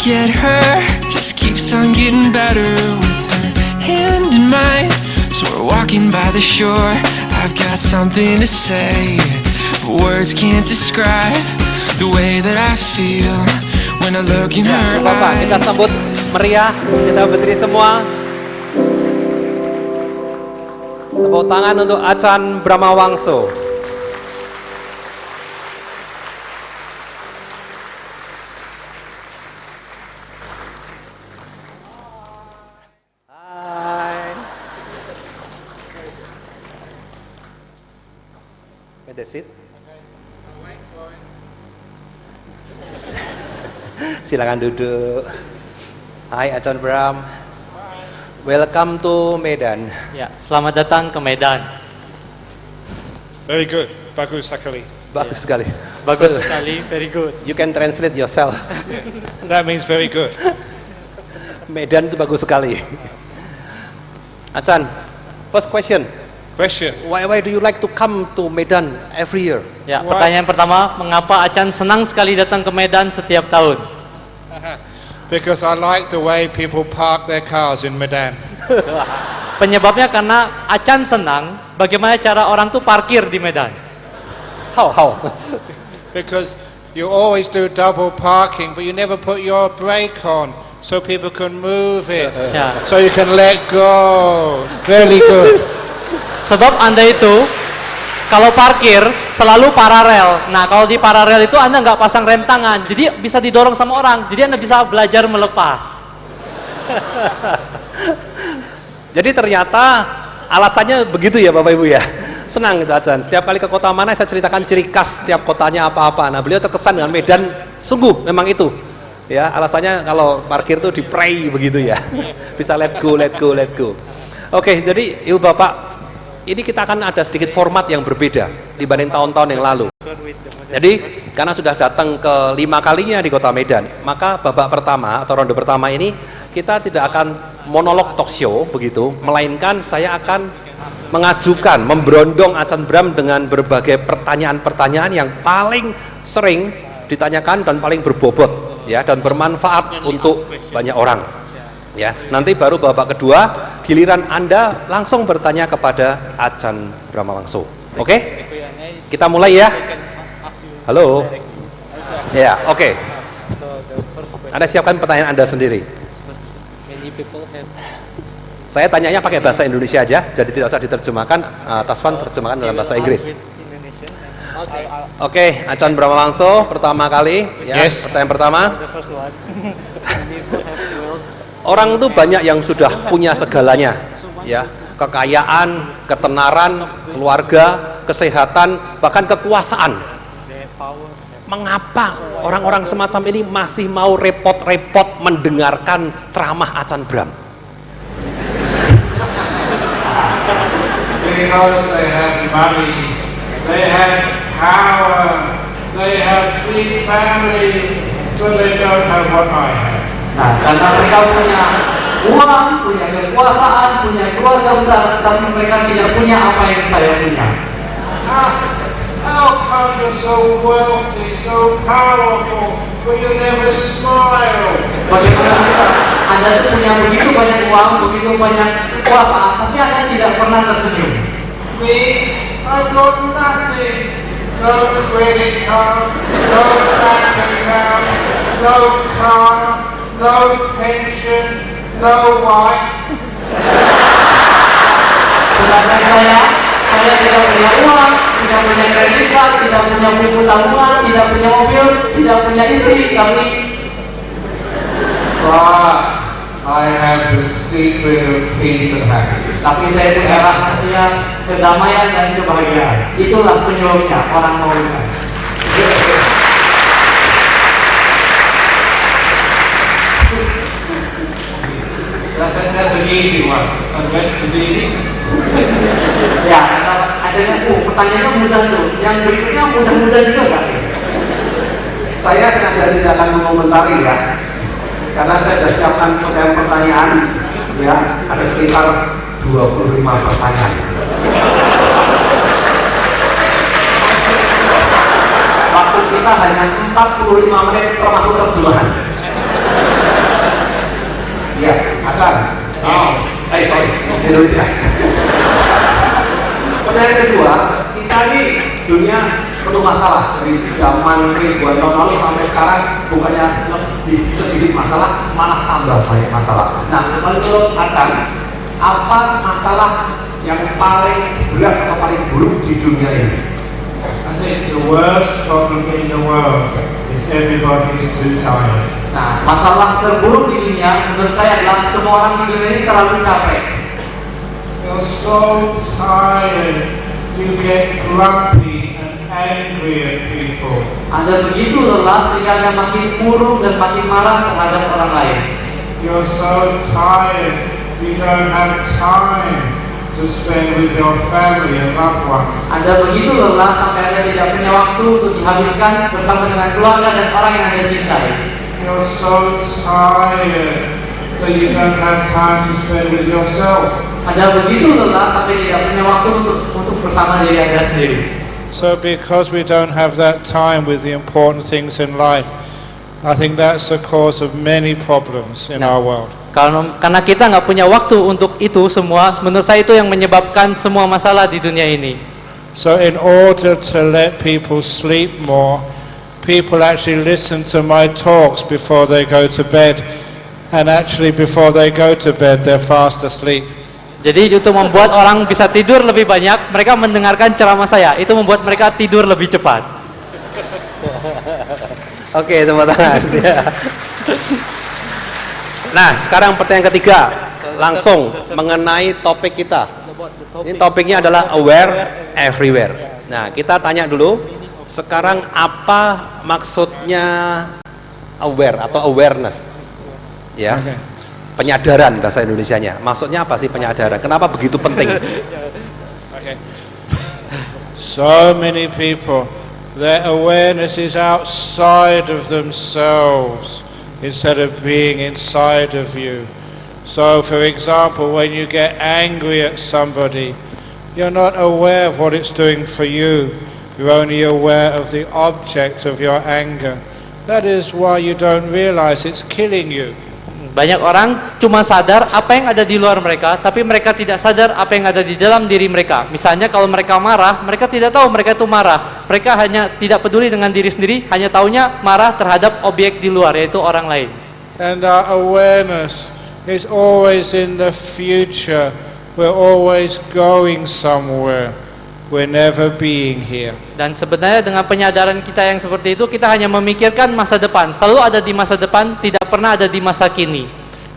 look at her, just keeps on getting better with her hand in mine. So we're walking by the shore, I've got something to say, but words can't describe the way that I feel when I look in her eyes. Kita sambut meriah, kita berdiri semua. Tepuk tangan untuk Acan Bramawangso. Hai. May I sit? Silakan duduk. Hai Acan Bram. Welcome to Medan. Ya, selamat datang ke Medan. Very good. Bagus sekali. Bagus sekali. Bagus sekali, very good. You can translate yourself. That means very good. Medan itu bagus sekali. Acan, first question. Why do you like to come to Medan every year? Ya, pertanyaan pertama, mengapa Acan senang sekali datang ke Medan setiap tahun? Because I like the way people park their cars in Medan. Penyebabnya karena Acan senang bagaimana cara orang tuh parkir di Medan. How? Because you always do double parking, but you never put your brake on, so people can move it. Ya. So you can let go. Very good. Sebab Anda itu kalau parkir selalu paralel. Nah, kalau di paralel itu Anda nggak pasang rem tangan, jadi bisa didorong sama orang. Jadi Anda bisa belajar melepas. Jadi ternyata alasannya begitu ya Bapak Ibu ya. Senang gitu Acan. Setiap kali ke kota mana saya ceritakan ciri khas setiap kotanya apa-apa. Nah, beliau terkesan dengan Medan, sungguh memang itu. Ya, alasannya kalau parkir tuh di pray begitu ya. Bisa let go. Oke, jadi Ibu Bapak, ini kita akan ada sedikit format yang berbeda dibanding tahun-tahun yang lalu. Jadi karena sudah datang ke 5 kalinya di kota Medan, maka babak pertama atau ronde pertama ini kita tidak akan monolog talk show begitu, melainkan saya akan mengajukan, memberondong Acan Bram dengan berbagai pertanyaan-pertanyaan yang paling sering ditanyakan dan paling berbobot ya, dan bermanfaat untuk banyak orang. Ya, nanti baru babak kedua giliran Anda langsung bertanya kepada Acan Bramawangso. Oke? Kita mulai ya. Halo. Ya, oke. Anda siapkan pertanyaan Anda sendiri. Saya tanyanya pakai bahasa Indonesia aja, jadi tidak usah diterjemahkan. Taswan terjemahkan dalam bahasa Inggris. Oke, Acan Bramawangso pertama kali. Ya, Yes. Pertanyaan pertama. Orang itu banyak yang sudah punya segalanya, ya, kekayaan, ketenaran, keluarga, kesehatan, bahkan kekuasaan. Mengapa orang-orang semacam ini masih mau repot-repot mendengarkan ceramah Acan Bram? Because they have money, they have power, they have big family, but they don't have what I have. Nah, karena mereka punya uang, punya kekuasaan, punya keluarga besar, tapi mereka tidak punya apa yang saya punya. How come you're so wealthy, so powerful, but you never smile? Bagaimana bisa Anda itu punya begitu banyak uang, begitu banyak kekuasaan, tapi Anda tidak pernah tersenyum? Me, I've got nothing. No credit card, no bank account, no car, no pension, no wife. Sedangkan saya tidak punya uang, tidak punya kredit card, tidak punya buku tabungan, tidak punya mobil, tidak punya istri, tapi I have the secret of peace and happiness. saya punya rahasia kedamaian dan kebahagiaan. Itulah penyebabnya orang mau nikah. That's an easy one. And the rest is easy. Ya, pertanyaannya mudah tuh. Yang berikutnya mudah-mudah juga kan? Saya sengaja tidak akan mengomentari ya, karena saya sudah siapkan pertanyaan ya, ada sekitar 25 pertanyaan. Waktu kita hanya 45 menit termasuk terjemahan. Iya, Acan. Oh, sorry, Indonesia. Pertanyaan kedua, kita ini dunia penuh masalah dari zaman ribuan tahun lalu sampai sekarang, bukannya lebih sedikit masalah, malah tambah banyak masalah. Nah, menurut Acan, apa masalah yang paling berat atau paling buruk di dunia ini? I think the worst problem in the world is everybody is too tired. Nah, masalah terburuk di dunia menurut saya adalah semua orang di dunia ini terlalu capek. You're so tired, you get grumpy and angry at people. Anda begitu lelah sehingga Anda makin murung dan makin marah terhadap orang lain. You're so tired, you don't have time to spend with your family and loved ones. Anda begitu lelah sampai Anda tidak punya waktu untuk dihabiskan bersama dengan keluarga dan orang yang Anda cintai. You're so tired that you don't have time to spend with yourself. Anda begitu lelah sampai tidak punya waktu untuk bersama diri Anda sendiri. So because we don't have that time with the important things in life, I think that's the cause of many problems in our world. Karena kita nggak punya waktu untuk itu semua, menurut saya itu yang menyebabkan semua masalah di dunia ini. So in order to let people sleep more, people actually listen to my talks before they go to bed, and actually before they go to bed they're fast asleep. Jadi untuk membuat orang bisa tidur lebih banyak, mereka mendengarkan ceramah saya. Itu membuat mereka tidur lebih cepat. Oke, tepuk tangan. Nah, sekarang pertanyaan ketiga, langsung mengenai topik kita. Ini topiknya adalah aware everywhere. Nah, kita tanya dulu, sekarang apa maksudnya aware atau awareness? Ya, penyadaran bahasa Indonesianya. Maksudnya apa sih penyadaran? Kenapa begitu penting? Okay. So many people, their awareness is outside of themselves instead of being inside of you. So for example, when you get angry at somebody, you're not aware of what it's doing for you. You're only aware of the object of your anger. That is why you don't realize it's killing you. Banyak orang cuma sadar apa yang ada di luar mereka, tapi mereka tidak sadar apa yang ada di dalam diri mereka. Misalnya kalau mereka marah, mereka tidak tahu mereka itu marah. Mereka hanya tidak peduli dengan diri sendiri, hanya taunya marah terhadap objek di luar, yaitu orang lain. And our awareness is always in the future. We're always going somewhere. We're never being here. Dan sebenarnya dengan penyadaran kita yang seperti itu, kita hanya memikirkan masa depan. Selalu ada di masa depan, tidak pernah ada di masa kini.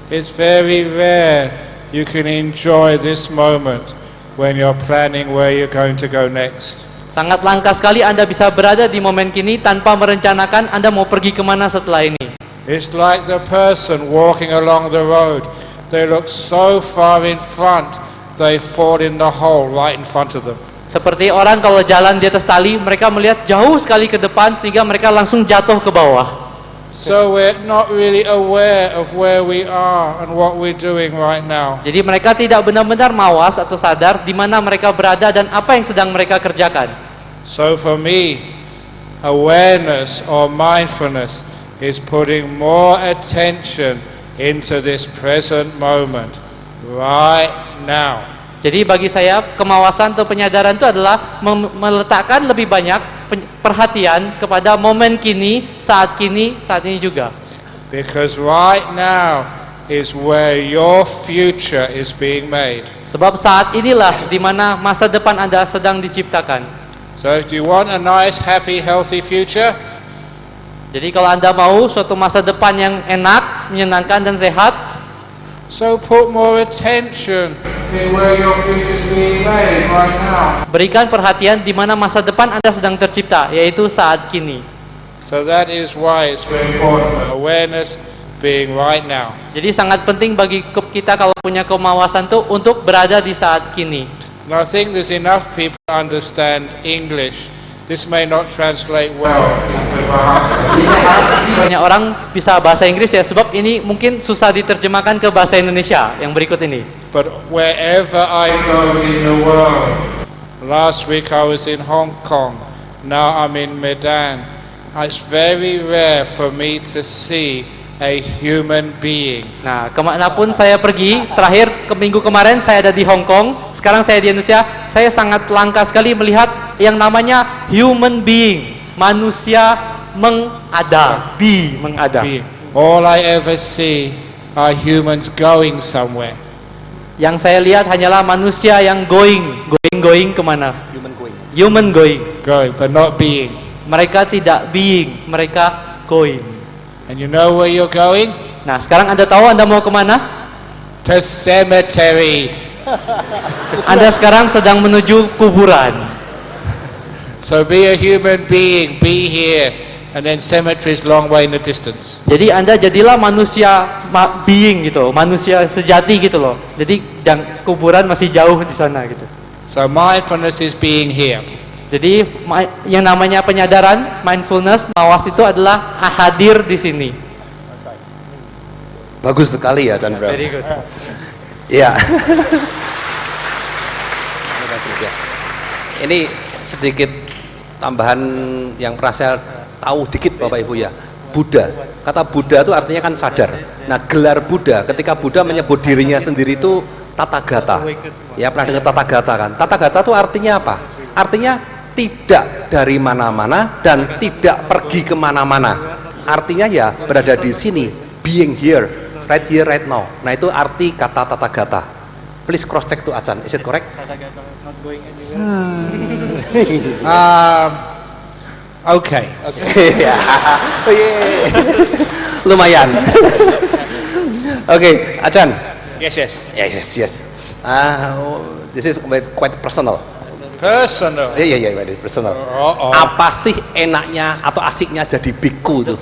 It's very rare you can enjoy this moment when you're planning where you're going to go next. Sangat langka sekali Anda bisa berada di momen kini tanpa merencanakan Anda mau pergi kemana setelah ini. It's like the person walking along the road. They look so far in front, they fall in the hole right in front of them. Seperti orang kalau jalan di atas tali, mereka melihat jauh sekali ke depan sehingga mereka langsung jatuh ke bawah. So we're not really aware of where we are and what we're doing right now. Jadi mereka tidak benar-benar mawas atau sadar di mana mereka berada dan apa yang sedang mereka kerjakan. So for me, awareness or mindfulness is putting more attention into this present moment right now. Jadi bagi saya kemawasan atau penyadaran itu adalah meletakkan lebih banyak perhatian kepada momen kini, saat ini juga. Because right now is where your future is being made. Sebab saat inilah di mana masa depan Anda sedang diciptakan. So do you want a nice, happy, healthy future? Jadi kalau Anda mau suatu masa depan yang enak, menyenangkan dan sehat, so put more attention in where your future is being made right now. Berikan perhatian di mana masa depan Anda sedang tercipta, yaitu saat kini. So that is why it's very important for awareness being right now. Jadi sangat penting bagi kita kalau punya kemawasan tuh untuk berada di saat kini. And I think there's enough people to understand English. This may not translate well into Bahasa. Jadi saya harap di sini banyak orang bisa bahasa Inggris ya, sebab ini mungkin susah diterjemahkan ke bahasa Indonesia yang berikut ini. But wherever I go in the world, last week I was in Hong Kong, now I'm in Medan. It's very rare for me to see a human being. Nah, kemanapun saya pergi, terakhir ke minggu kemarin saya ada di Hong Kong, sekarang saya di Indonesia, saya sangat langka sekali melihat yang namanya human being, manusia mengada, mengada. Being. All I ever see are humans going somewhere. Yang saya lihat hanyalah manusia yang going kemana? Human going. Going, but not being. Mereka tidak being, mereka going. And you know where you're going? Nah, sekarang Anda tahu Anda mau kemana? To cemetery. Anda sekarang sedang menuju kuburan. So be a human being, be here. And then cemetery is long way in the distance. Jadi Anda jadilah manusia being gitu, manusia sejati gitu loh. Jadi kuburan masih jauh di sana gitu. So mindfulness is being here. Jadi yang namanya penyadaran, mindfulness, mawas itu adalah hadir di sini. Bagus sekali ya Chan Bram. Very good. Iya. Ini sedikit tambahan yang pernah saya tahu dikit Bapak Ibu ya. Buddha. Kata Buddha itu artinya kan sadar. Nah, gelar Buddha ketika Buddha menyebut dirinya sendiri itu Tathagata. Ya, pernah dengar Tathagata kan? Tathagata itu artinya apa? Artinya tidak dari mana-mana dan tidak pergi kemana-mana. Artinya ya berada di sini, being here, right now. Nah, itu arti kata Tathagata. Please cross check to Achan. Is it correct? Tathagata not going anywhere. Okay. Ya. Lumayan. Oke, Achan. Yes. Yes. This is quite personal. Personal. Iya, very personal. Apa sih enaknya atau asiknya jadi biku itu?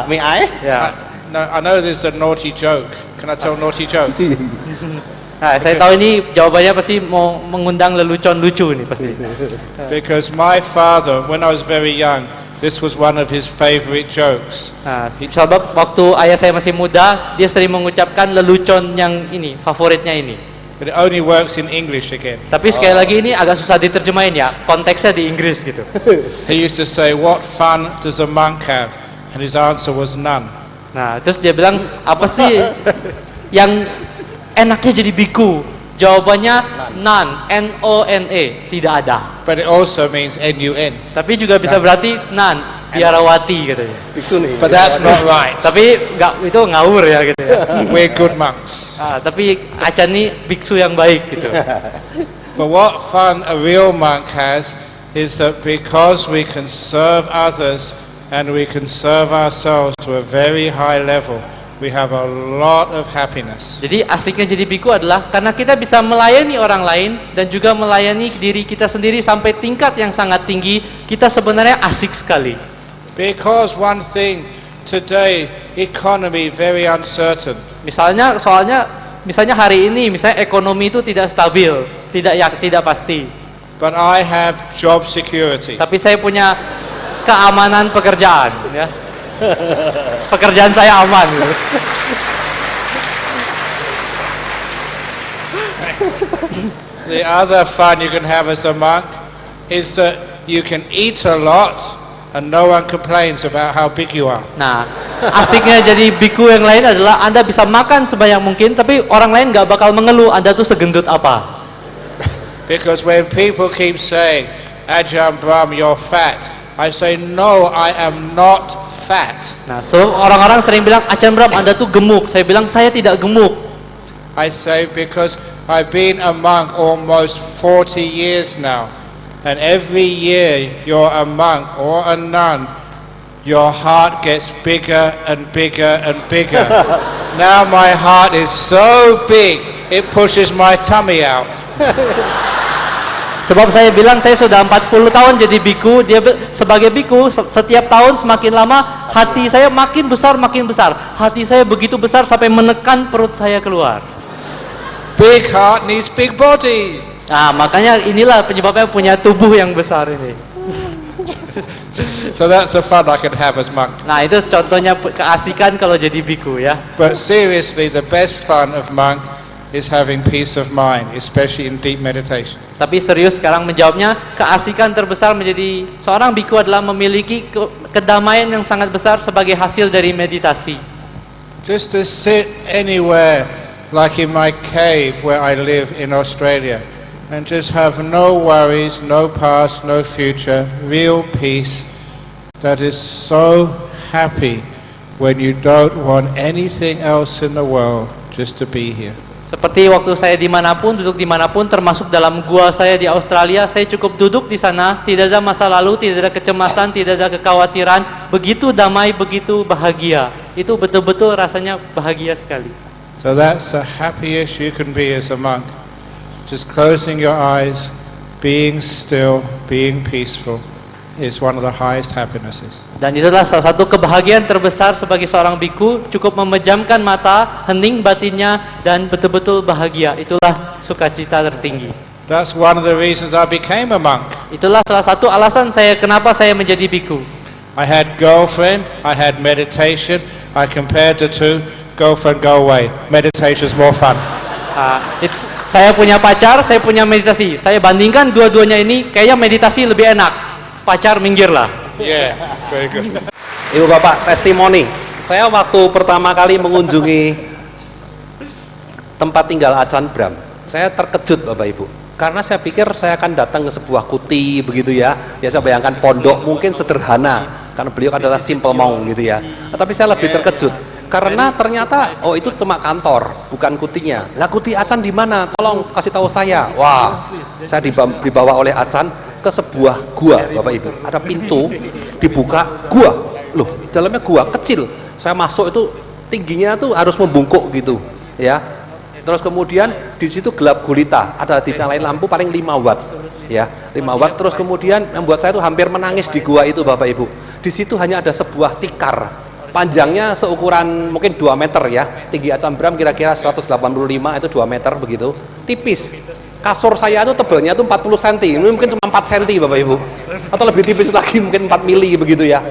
May I? Ya. No, I know this is a naughty joke. Can I tell a naughty joke? Nah, saya tahu ini jawabannya pasti mau mengundang lelucon lucu nih pasti. Because my father, when I was very young, this was one of his favorite jokes. Nah, sebab waktu ayah saya masih muda, dia sering mengucapkan lelucon yang ini, favoritnya ini. But it only works in English again. Tapi sekali lagi ini agak susah diterjemahin ya, konteksnya di Inggris gitu. He used to say, "What fun does a monk have?" And his answer was none. Nah, terus dia bilang, apa sih yang enaknya jadi biku? Jawabannya none, N-O-N-E, tidak ada. But it also means N-U-N. Tapi juga bisa berarti none, biarawati katanya. Biksu nih. But that's not right. Tapi itu ngawur ya gitu ya. We're good monks. Tapi Achan nih biksu yang baik gitu. But what fun a real monk has is that because we can serve others and we can serve ourselves to a very high level, we have a lot of happiness. Jadi asiknya jadi biku adalah karena kita bisa melayani orang lain dan juga melayani diri kita sendiri sampai tingkat yang sangat tinggi, kita sebenarnya asik sekali. Because one thing today, economy very uncertain. Misalnya hari ini misalnya ekonomi itu tidak stabil, tidak pasti. But I have job security. Tapi saya punya keamanan pekerjaan ya. Pekerjaan saya aman gitu. The other fun you can have as a monk is that you can eat a lot and no one complains about how big you are. Nah, asiknya jadi biku yang lain adalah Anda bisa makan sebanyak mungkin, tapi orang lain nggak bakal mengeluh Anda tuh segendut apa. Because when people keep saying, Ajahn Brahm, you're fat, I say, no, I am not fat. Nah, so orang-orang sering bilang, Ajahn Brahm, Anda tuh gemuk. Saya bilang, saya tidak gemuk. I say, because I've been a monk almost 40 years now. And every year you're a monk or a nun, your heart gets bigger and bigger and bigger. Now my heart is so big, it pushes my tummy out. Sebab saya bilang saya sudah 40 tahun jadi biku, sebagai biku setiap tahun semakin lama hati saya makin besar. Hati saya begitu besar sampai menekan perut saya keluar. Big heart needs big body. Nah, makanya inilah penyebabnya punya tubuh yang besar ini. So that's the fun I can have as monk. Nah, itu contohnya keasikan kalau jadi biku ya. But seriously, the best fun of monk is having peace of mind, especially in deep meditation. Tapi serius sekarang menjawabnya, keasikan terbesar menjadi seorang biku adalah memiliki kedamaian yang sangat besar sebagai hasil dari meditasi. Just to sit anywhere, like in my cave where I live in Australia, and just have no worries, no past, no future, real peace that is so happy when you don't want anything else in the world, just to be here. Seperti waktu saya dimanapun, duduk dimanapun, termasuk dalam gua saya di Australia, saya cukup duduk di sana, tidak ada masa lalu, tidak ada kecemasan, tidak ada kekhawatiran, begitu damai, begitu bahagia. Itu betul-betul rasanya bahagia sekali. So that's the happiest you can be as a monk. Just closing your eyes, being still, being peaceful is one of the highest happinesses. Dan itulah salah satu kebahagiaan terbesar sebagai seorang biku, cukup memejamkan mata, hening batinnya, dan betul-betul bahagia. Itulah sukacita tertinggi. That's one of the reasons I became a monk. Itulah salah satu alasan saya kenapa saya menjadi biku. I had girlfriend, I had meditation, I compared the two, girlfriend go away, meditation's more fun. Saya punya pacar, saya punya meditasi. Saya bandingkan dua-duanya ini, kayaknya meditasi lebih enak. Pacar minggirlah. Yeah, very good. Ibu bapak, testimoni. Saya waktu pertama kali mengunjungi tempat tinggal Ajahn Brahm, saya terkejut bapak ibu. Karena saya pikir saya akan datang ke sebuah kuti begitu ya. Ya saya bayangkan pondok mungkin sederhana, karena beliau adalah simple monk gitu ya. Tapi saya lebih terkejut karena ternyata oh itu cuma kantor, bukan kutinya. Lah kuti Ajahn di mana? Tolong kasih tahu saya. Wah, saya dibawa oleh Ajahn ke sebuah gua bapak ibu. Ada pintu dibuka gua. Loh, dalamnya gua kecil. Saya masuk itu tingginya tuh harus membungkuk gitu ya. Terus kemudian di situ gelap gulita, ada dinyalain lampu paling 5 watt ya, 5 watt. Terus kemudian membuat saya tuh hampir menangis di gua itu bapak ibu. Di situ hanya ada sebuah tikar, panjangnya seukuran mungkin 2 meter ya, tinggi Ajahn Brahm kira-kira 185 itu 2 meter begitu, tipis. Kasur saya itu tebalnya itu 40 cm, ini mungkin cuma 4 cm bapak ibu, atau lebih tipis lagi mungkin 4 mili begitu ya.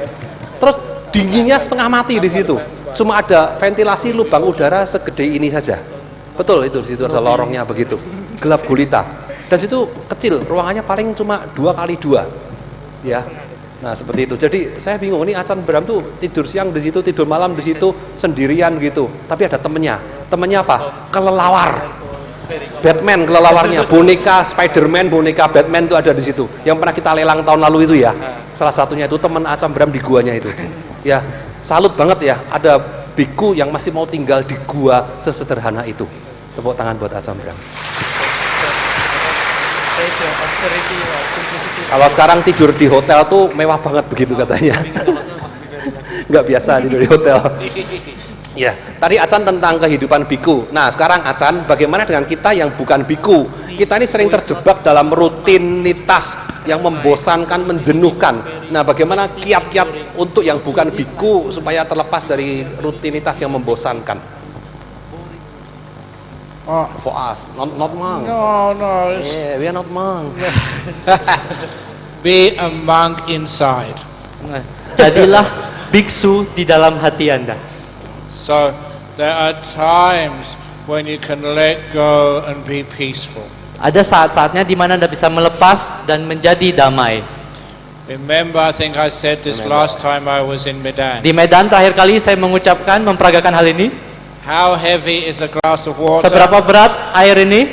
Terus dinginnya setengah mati di situ, cuma ada ventilasi lubang udara segede ini saja. Betul itu, di situ ada lorongnya begitu, gelap gulita. Dan situ kecil, ruangannya paling cuma 2 kali 2 ya. Nah seperti itu. Jadi saya bingung, ini Ajahn Brahm tuh tidur siang di situ, tidur malam di situ sendirian gitu. Tapi ada temennya. Temennya apa? Kelelawar. Batman kelelawarnya, boneka Spiderman, boneka Batman itu ada di situ. Yang pernah kita lelang tahun lalu itu ya. Salah satunya itu teman Ajahn Brahm di guanya itu. Ya, salut banget ya. Ada biku yang masih mau tinggal di gua sesederhana itu. Tepuk tangan buat Ajahn Brahm. Kalau sekarang tidur di hotel tuh mewah banget begitu katanya. Nggak biasa tidur di hotel. Ya, tadi Ajahn tentang kehidupan biku. Nah, sekarang Ajahn bagaimana dengan kita yang bukan biku? Kita ini sering terjebak dalam rutinitas yang membosankan, menjenuhkan. Nah, bagaimana kiat-kiat untuk yang bukan biku supaya terlepas dari rutinitas yang membosankan? Oh, For us, not monk. no. Yeah, we are not monk. Be a monk inside. Jadilah biksu di dalam hati Anda. So there are times when you can let go and be peaceful. Ada saat-saatnya di mana Anda bisa melepas dan menjadi damai. Remember, I think I said this last time I was in Medan. Di Medan terakhir kali saya mengucapkan, memperagakan hal ini. How heavy is a glass of water? Seberapa berat air ini?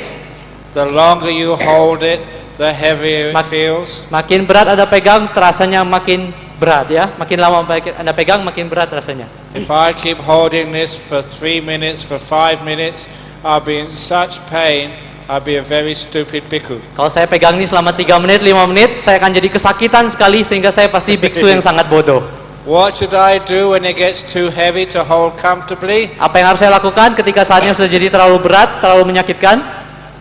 The longer you hold it, the heavier it feels. Makin berat Anda pegang, terasanya makin berat ya. Makin lama Anda pegang, makin berat rasanya. If I keep holding this for 3 minutes, for 5 minutes, I'll be in such pain, I'll be a very stupid bhikkhu. Kalau saya pegang ini selama 3 menit, 5 menit, saya akan jadi kesakitan sekali sehingga saya pasti biksu yang sangat bodoh. What should I do when it gets too heavy to hold comfortably? Apa yang harus saya lakukan ketika saatnya sudah jadi terlalu berat, terlalu menyakitkan?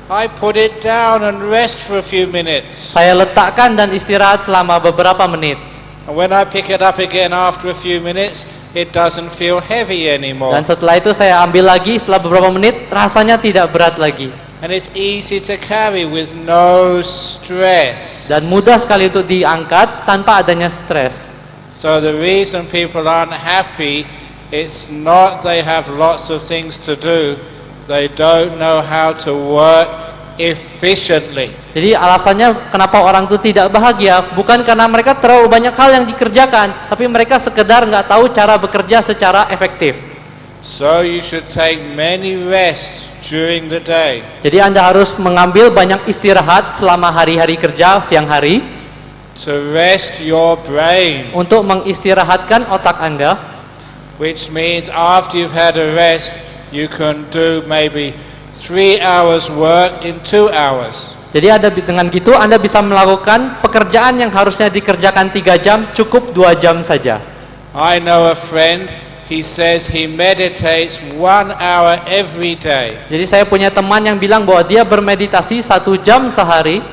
I put it down and rest for a few minutes. Saya letakkan dan istirahat selama beberapa menit. And when I pick it up again after a few minutes, it doesn't feel heavy anymore. Dan setelah itu saya ambil lagi setelah beberapa menit, rasanya tidak berat lagi. And it's easy to carry with no stress. Dan mudah sekali untuk diangkat tanpa adanya stres. So the reason people aren't happy, it's not they have lots of things to do, they don't know how to work efficiently. Jadi alasannya kenapa orang itu tidak bahagia bukan karena mereka terlalu banyak hal yang dikerjakan, tapi mereka sekedar nggak tahu cara bekerja secara efektif. So you should take many rests during the day. Jadi Anda harus mengambil banyak istirahat selama hari-hari kerja siang hari To rest your brain, untuk mengistirahatkan otak Anda, which means after you've had a rest, you can do maybe 3 hours work in 2 hours. Jadi dengan gitu Anda bisa melakukan pekerjaan yang harusnya dikerjakan 3 jam cukup 2 jam saja. I know a friend, he says he meditates 1 hour every day, Jadi saya punya teman yang bilang bahwa dia bermeditasi 1 jam sehari,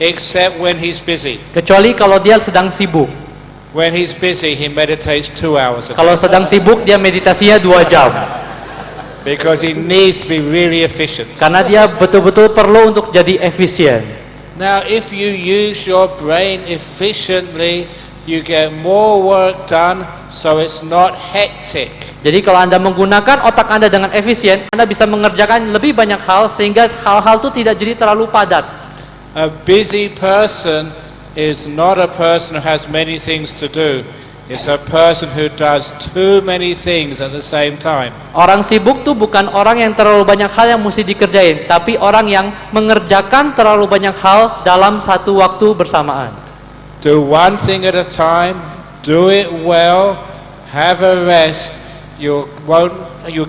except when he's busy. kecuali kalau dia sedang sibuk. When he's busy, he meditates 2 hours a day Kalau sedang sibuk dia meditasinya 2 jam. because he needs to be really efficient. Karena dia betul-betul perlu untuk jadi efisien. Now, if you use your brain efficiently, you get more work done, so it's not hectic. Jadi kalau Anda menggunakan otak Anda dengan efisien, Anda bisa mengerjakan lebih banyak hal sehingga hal-hal itu tidak jadi terlalu padat. A busy person is not a person who has many things to do. It's a person who does too many things at the same time. Orang sibuk tuh bukan orang yang terlalu banyak hal yang mesti dikerjain, tapi orang yang mengerjakan terlalu banyak hal dalam satu waktu bersamaan. Do one thing at a time, do it well, have a rest, you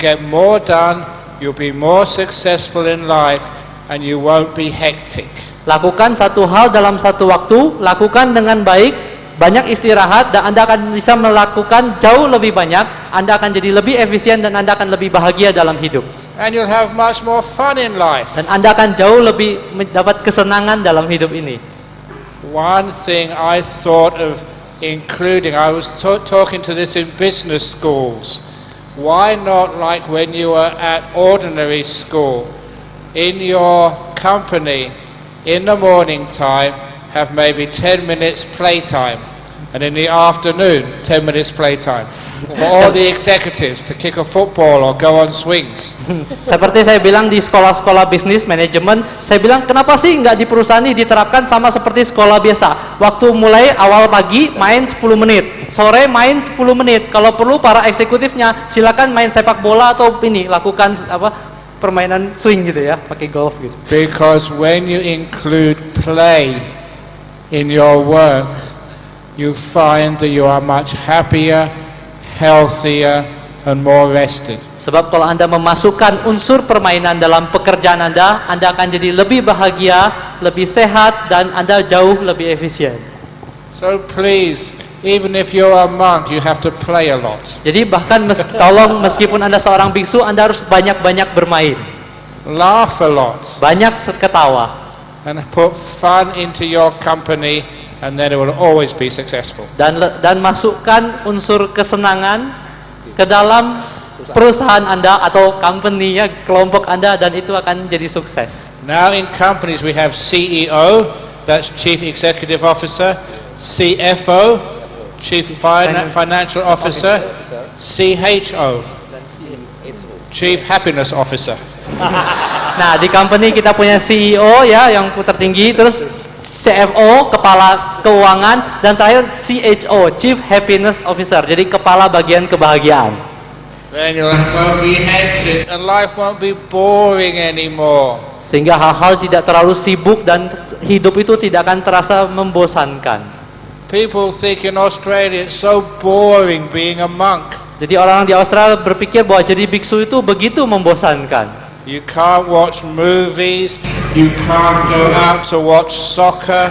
get more done, you'll be more successful in life, and you won't be hectic. Lakukan satu hal dalam satu waktu, lakukan dengan baik, banyak istirahat, dan Anda akan bisa melakukan jauh lebih banyak. Anda akan jadi lebih efisien dan Anda akan lebih bahagia dalam hidup. And you'll have much more fun in life. Dan Anda akan jauh lebih mendapat kesenangan dalam hidup ini. One thing I thought of including, I was talking to this in business schools. Why not, like when you were at ordinary school, in your company, in the morning time, have maybe 10 minutes playtime, and in the afternoon, 10 minutes playtime, for all the executives to kick a football or go on swings. Seperti saya bilang di sekolah-sekolah bisnis manajemen, saya bilang kenapa sih nggak di perusahaan ini diterapkan sama seperti sekolah biasa. Waktu mulai awal pagi main 10 menit, sore main 10 menit. Kalau perlu para eksekutifnya silakan main sepak bola atau lakukan permainan swing gitu ya, pakai golf gitu. Because when you include play in your work, you find that you are much happier, healthier, and more rested. Sebab kalau Anda memasukkan unsur permainan dalam pekerjaan Anda akan jadi lebih bahagia, lebih sehat, dan Anda jauh lebih efisien. So please, even if you're a monk, you have to play a lot. Jadi bahkan meskipun Anda seorang biksu, Anda harus banyak-banyak bermain. Laugh a lot. Banyak ketawa. And put fun into your company, and then it will always be successful. Dan masukkan unsur kesenangan ke dalam perusahaan Anda atau company-nya, kelompok Anda, dan itu akan jadi sukses. Now in companies we have CEO, that's Chief Executive Officer, CFO, Chief Financial Officer, CHO, Chief Happiness Officer. Nah, di company kita punya CEO ya yang tertinggi, terus CFO, kepala keuangan, dan terakhir CHO, Chief Happiness Officer. Jadi kepala bagian kebahagiaan. Then your life won't be hectic and life won't be boring anymore. Sehingga hal-hal tidak terlalu sibuk dan hidup itu tidak akan terasa membosankan. People think in Australia it's so boring being a monk. Jadi orang di Australia berpikir bahwa jadi biksu itu begitu membosankan. You can't watch movies, you can't go out to watch soccer,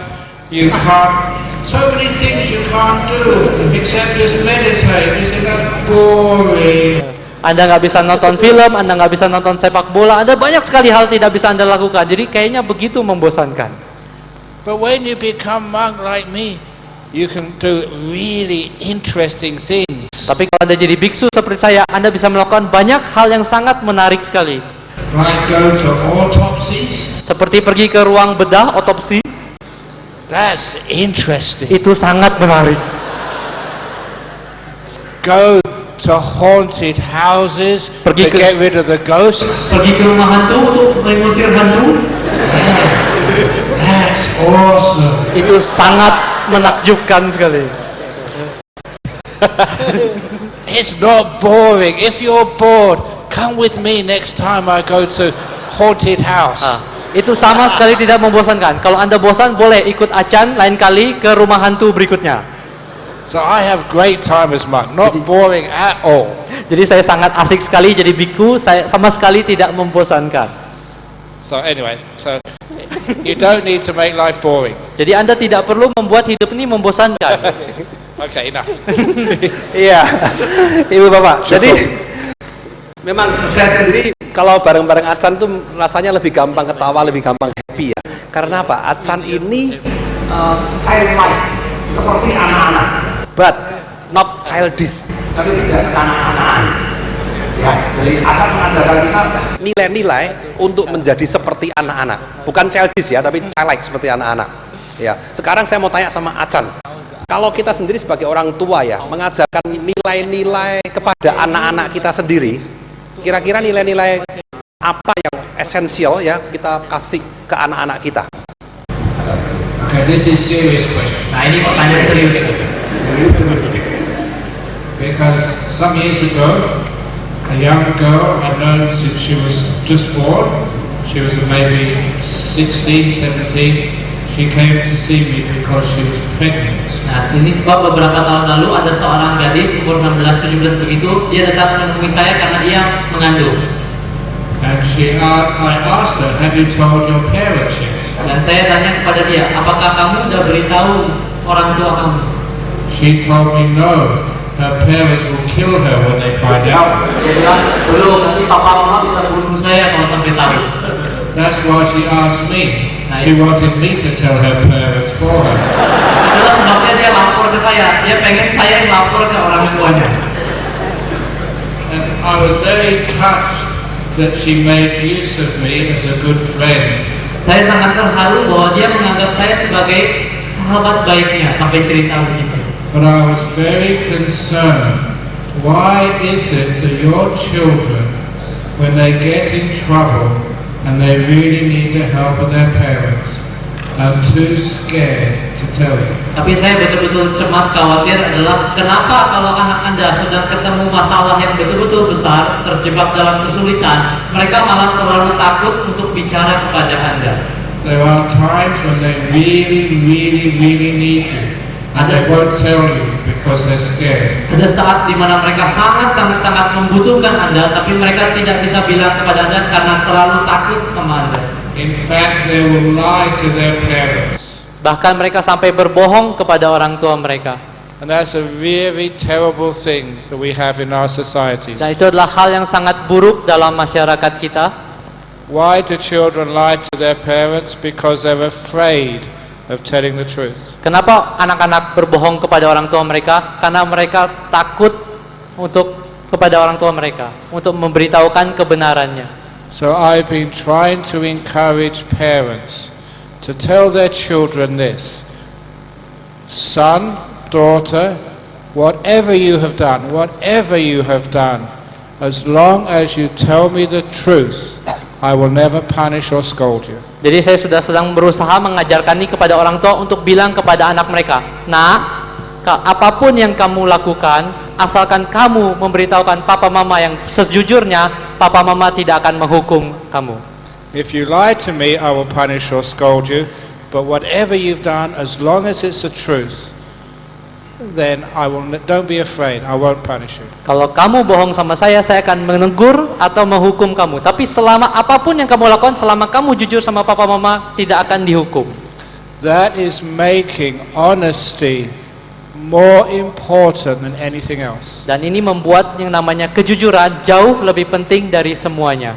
you can't, so many things you can't do except just meditate. Isn't that boring? Anda nggak bisa nonton film, Anda nggak bisa nonton sepak bola, ada banyak sekali hal tidak bisa Anda lakukan. Jadi kayaknya begitu membosankan. But when you become monk like me, you can do really interesting things. Tapi kalau Anda jadi biksu seperti saya, Anda bisa melakukan banyak hal yang sangat menarik sekali. Like go to autopsies. Seperti pergi ke ruang bedah otopsi. That's interesting. Itu sangat menarik. Go to haunted houses Pergi to ke- get rid of the ghosts? Pergi ke rumah hantu untuk mengusir hantu? That's awesome. Itu sangat menakjubkan sekali. It's not boring. If you're bored, come with me next time I go to haunted house. Itu sama sekali tidak membosankan. Kalau Anda bosan, boleh ikut Acan lain kali ke rumah hantu berikutnya. So I have great time as monk, not boring at all. Jadi saya sangat asik sekali jadi biku, saya sama sekali tidak membosankan. So anyway, so you don't need to make life boring. Jadi Anda tidak perlu membuat hidup ini membosankan. Okay, enough. Iya, Ibu Bapak. Jadi memang saya sendiri kalau bareng-bareng Acan tuh rasanya lebih gampang ketawa, lebih gampang happy ya. Karena apa? Acan ini childlike, seperti anak-anak, but not childish. Tapi tidak kekanak-kanakan. Ya, jadi Acan mengajarkan kita nilai-nilai untuk menjadi seperti anak-anak. Bukan childish ya, tapi childlike seperti anak-anak. Ya, sekarang saya mau tanya sama Acan. Kalau kita sendiri sebagai orang tua ya, mengajarkan nilai-nilai kepada anak-anak kita sendiri, kira-kira nilai-nilai apa yang esensial ya kita kasih ke anak-anak kita? Okay, this is serious question. Nah, ini pertanyaan serius. Because some years ago, a young girl I'd known since she was just born, she was maybe 16, 17, she came to see me because she was pregnant. Nah, sini sebab beberapa tahun lalu ada seorang gadis umur 16-17 begitu, dia datang menemui saya karena dia mengandung. And I asked her, have you told your parents yet? Dan saya tanya kepada dia, apakah kamu udah beritahu orang tua kamu? She told me no, her parents will kill her when they find out. Dia bilang, belum, nanti papa mama bisa bunuh saya kalau sampai tahu. That's why she asked me. She wanted me to tell her parents for her. Itulah sebabnya dia lapor ke saya. Dia pengen saya yang lapor ke orang tuanya. And I was very touched that she made use of me as a good friend. Saya sangat terharu bahwa dia menganggap saya sebagai sahabat baiknya sampai cerita begitu. But I was very concerned. Why is it that your children, when they get in trouble and they really need the help of their parents, are too scared to tell you? Tapi saya betul-betul cemas, khawatir adalah kenapa kalau anak Anda sedang ketemu masalah yang betul-betul besar, terjebak dalam kesulitan, mereka malah terlalu takut untuk bicara kepada Anda. There are times when they really need you, and they won't tell you because they're scared. Ada saat di mana mereka sangat membutuhkan Anda, tapi mereka tidak bisa bilang kepada Anda karena terlalu takut sama Anda. In fact, they will lie to their parents. Bahkan mereka sampai berbohong kepada orang tua mereka. And that's a very terrible thing that we have in our societies. Dan itu adalah hal yang sangat buruk dalam masyarakat kita. Why do children lie to their parents? Because they're afraid of telling the truth. Kenapa anak-anak berbohong kepada orang tua mereka? Karena mereka takut kepada orang tua mereka untuk memberitahukan kebenarannya. So I've been trying to encourage parents to tell their children this: son, daughter, whatever you have done, as long as you tell me the truth, I will never punish or scold you. Jadi saya sudah sedang berusaha mengajarkan ini kepada orang tua untuk bilang kepada anak mereka, "Nak, apapun yang kamu lakukan, asalkan kamu memberitahukan papa mama yang sejujurnya, papa mama tidak akan menghukum kamu." If you lie to me, I will punish or scold you, but whatever you've done, as long as it's the truth, then don't be afraid, I won't punish you. Kalau kamu bohong sama saya akan menegur atau menghukum kamu. Tapi selama apapun yang kamu lakukan, selama kamu jujur sama papa mama, tidak akan dihukum. That is making honesty more important than anything else. Dan ini membuat yang namanya kejujuran jauh lebih penting dari semuanya.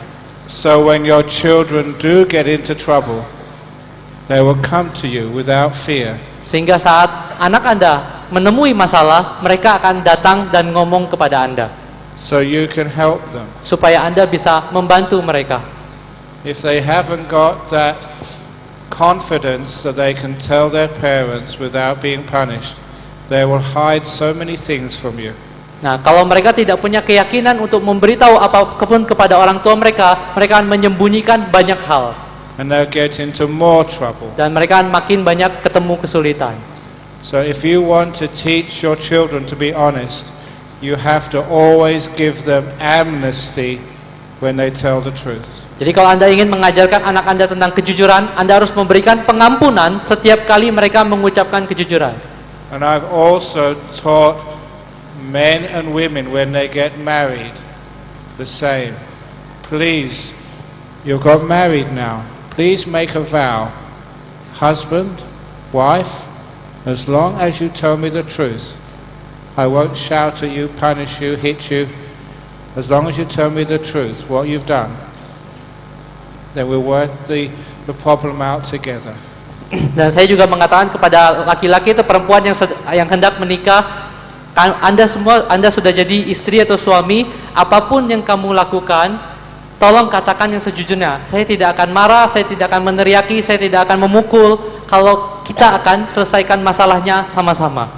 So when your children do get into trouble, they will come to you without fear. Sehingga saat anak Anda menemui masalah, mereka akan datang dan ngomong kepada Anda. So you can help them. Supaya Anda bisa membantu mereka. If they haven't got that confidence that they can tell their parents without being punished, they will hide so many things from you. Nah, kalau mereka tidak punya keyakinan untuk memberitahu apapun kepada orang tua mereka, mereka akan menyembunyikan banyak hal. And they'll get into more trouble. Dan mereka akan makin banyak ketemu kesulitan. So if you want to teach your children to be honest, you have to always give them amnesty when they tell the truth. Jadi kalau Anda ingin mengajarkan anak Anda tentang kejujuran, Anda harus memberikan pengampunan setiap kali mereka mengucapkan kejujuran. And I've also taught men and women when they get married the same. Please, you got married now. Please make a vow. Husband, wife, as long as you tell me the truth, I won't shout at you, punish you, hit you. As long as you tell me the truth, what you've done, then we'll work the problem out together. Dan saya juga mengatakan kepada laki-laki atau perempuan yang hendak menikah, Anda sudah jadi istri atau suami, apapun yang kamu lakukan, tolong katakan yang sejujurnya. Saya tidak akan marah, saya tidak akan meneriaki, saya tidak akan memukul. Kalau kita akan selesaikan masalahnya sama-sama.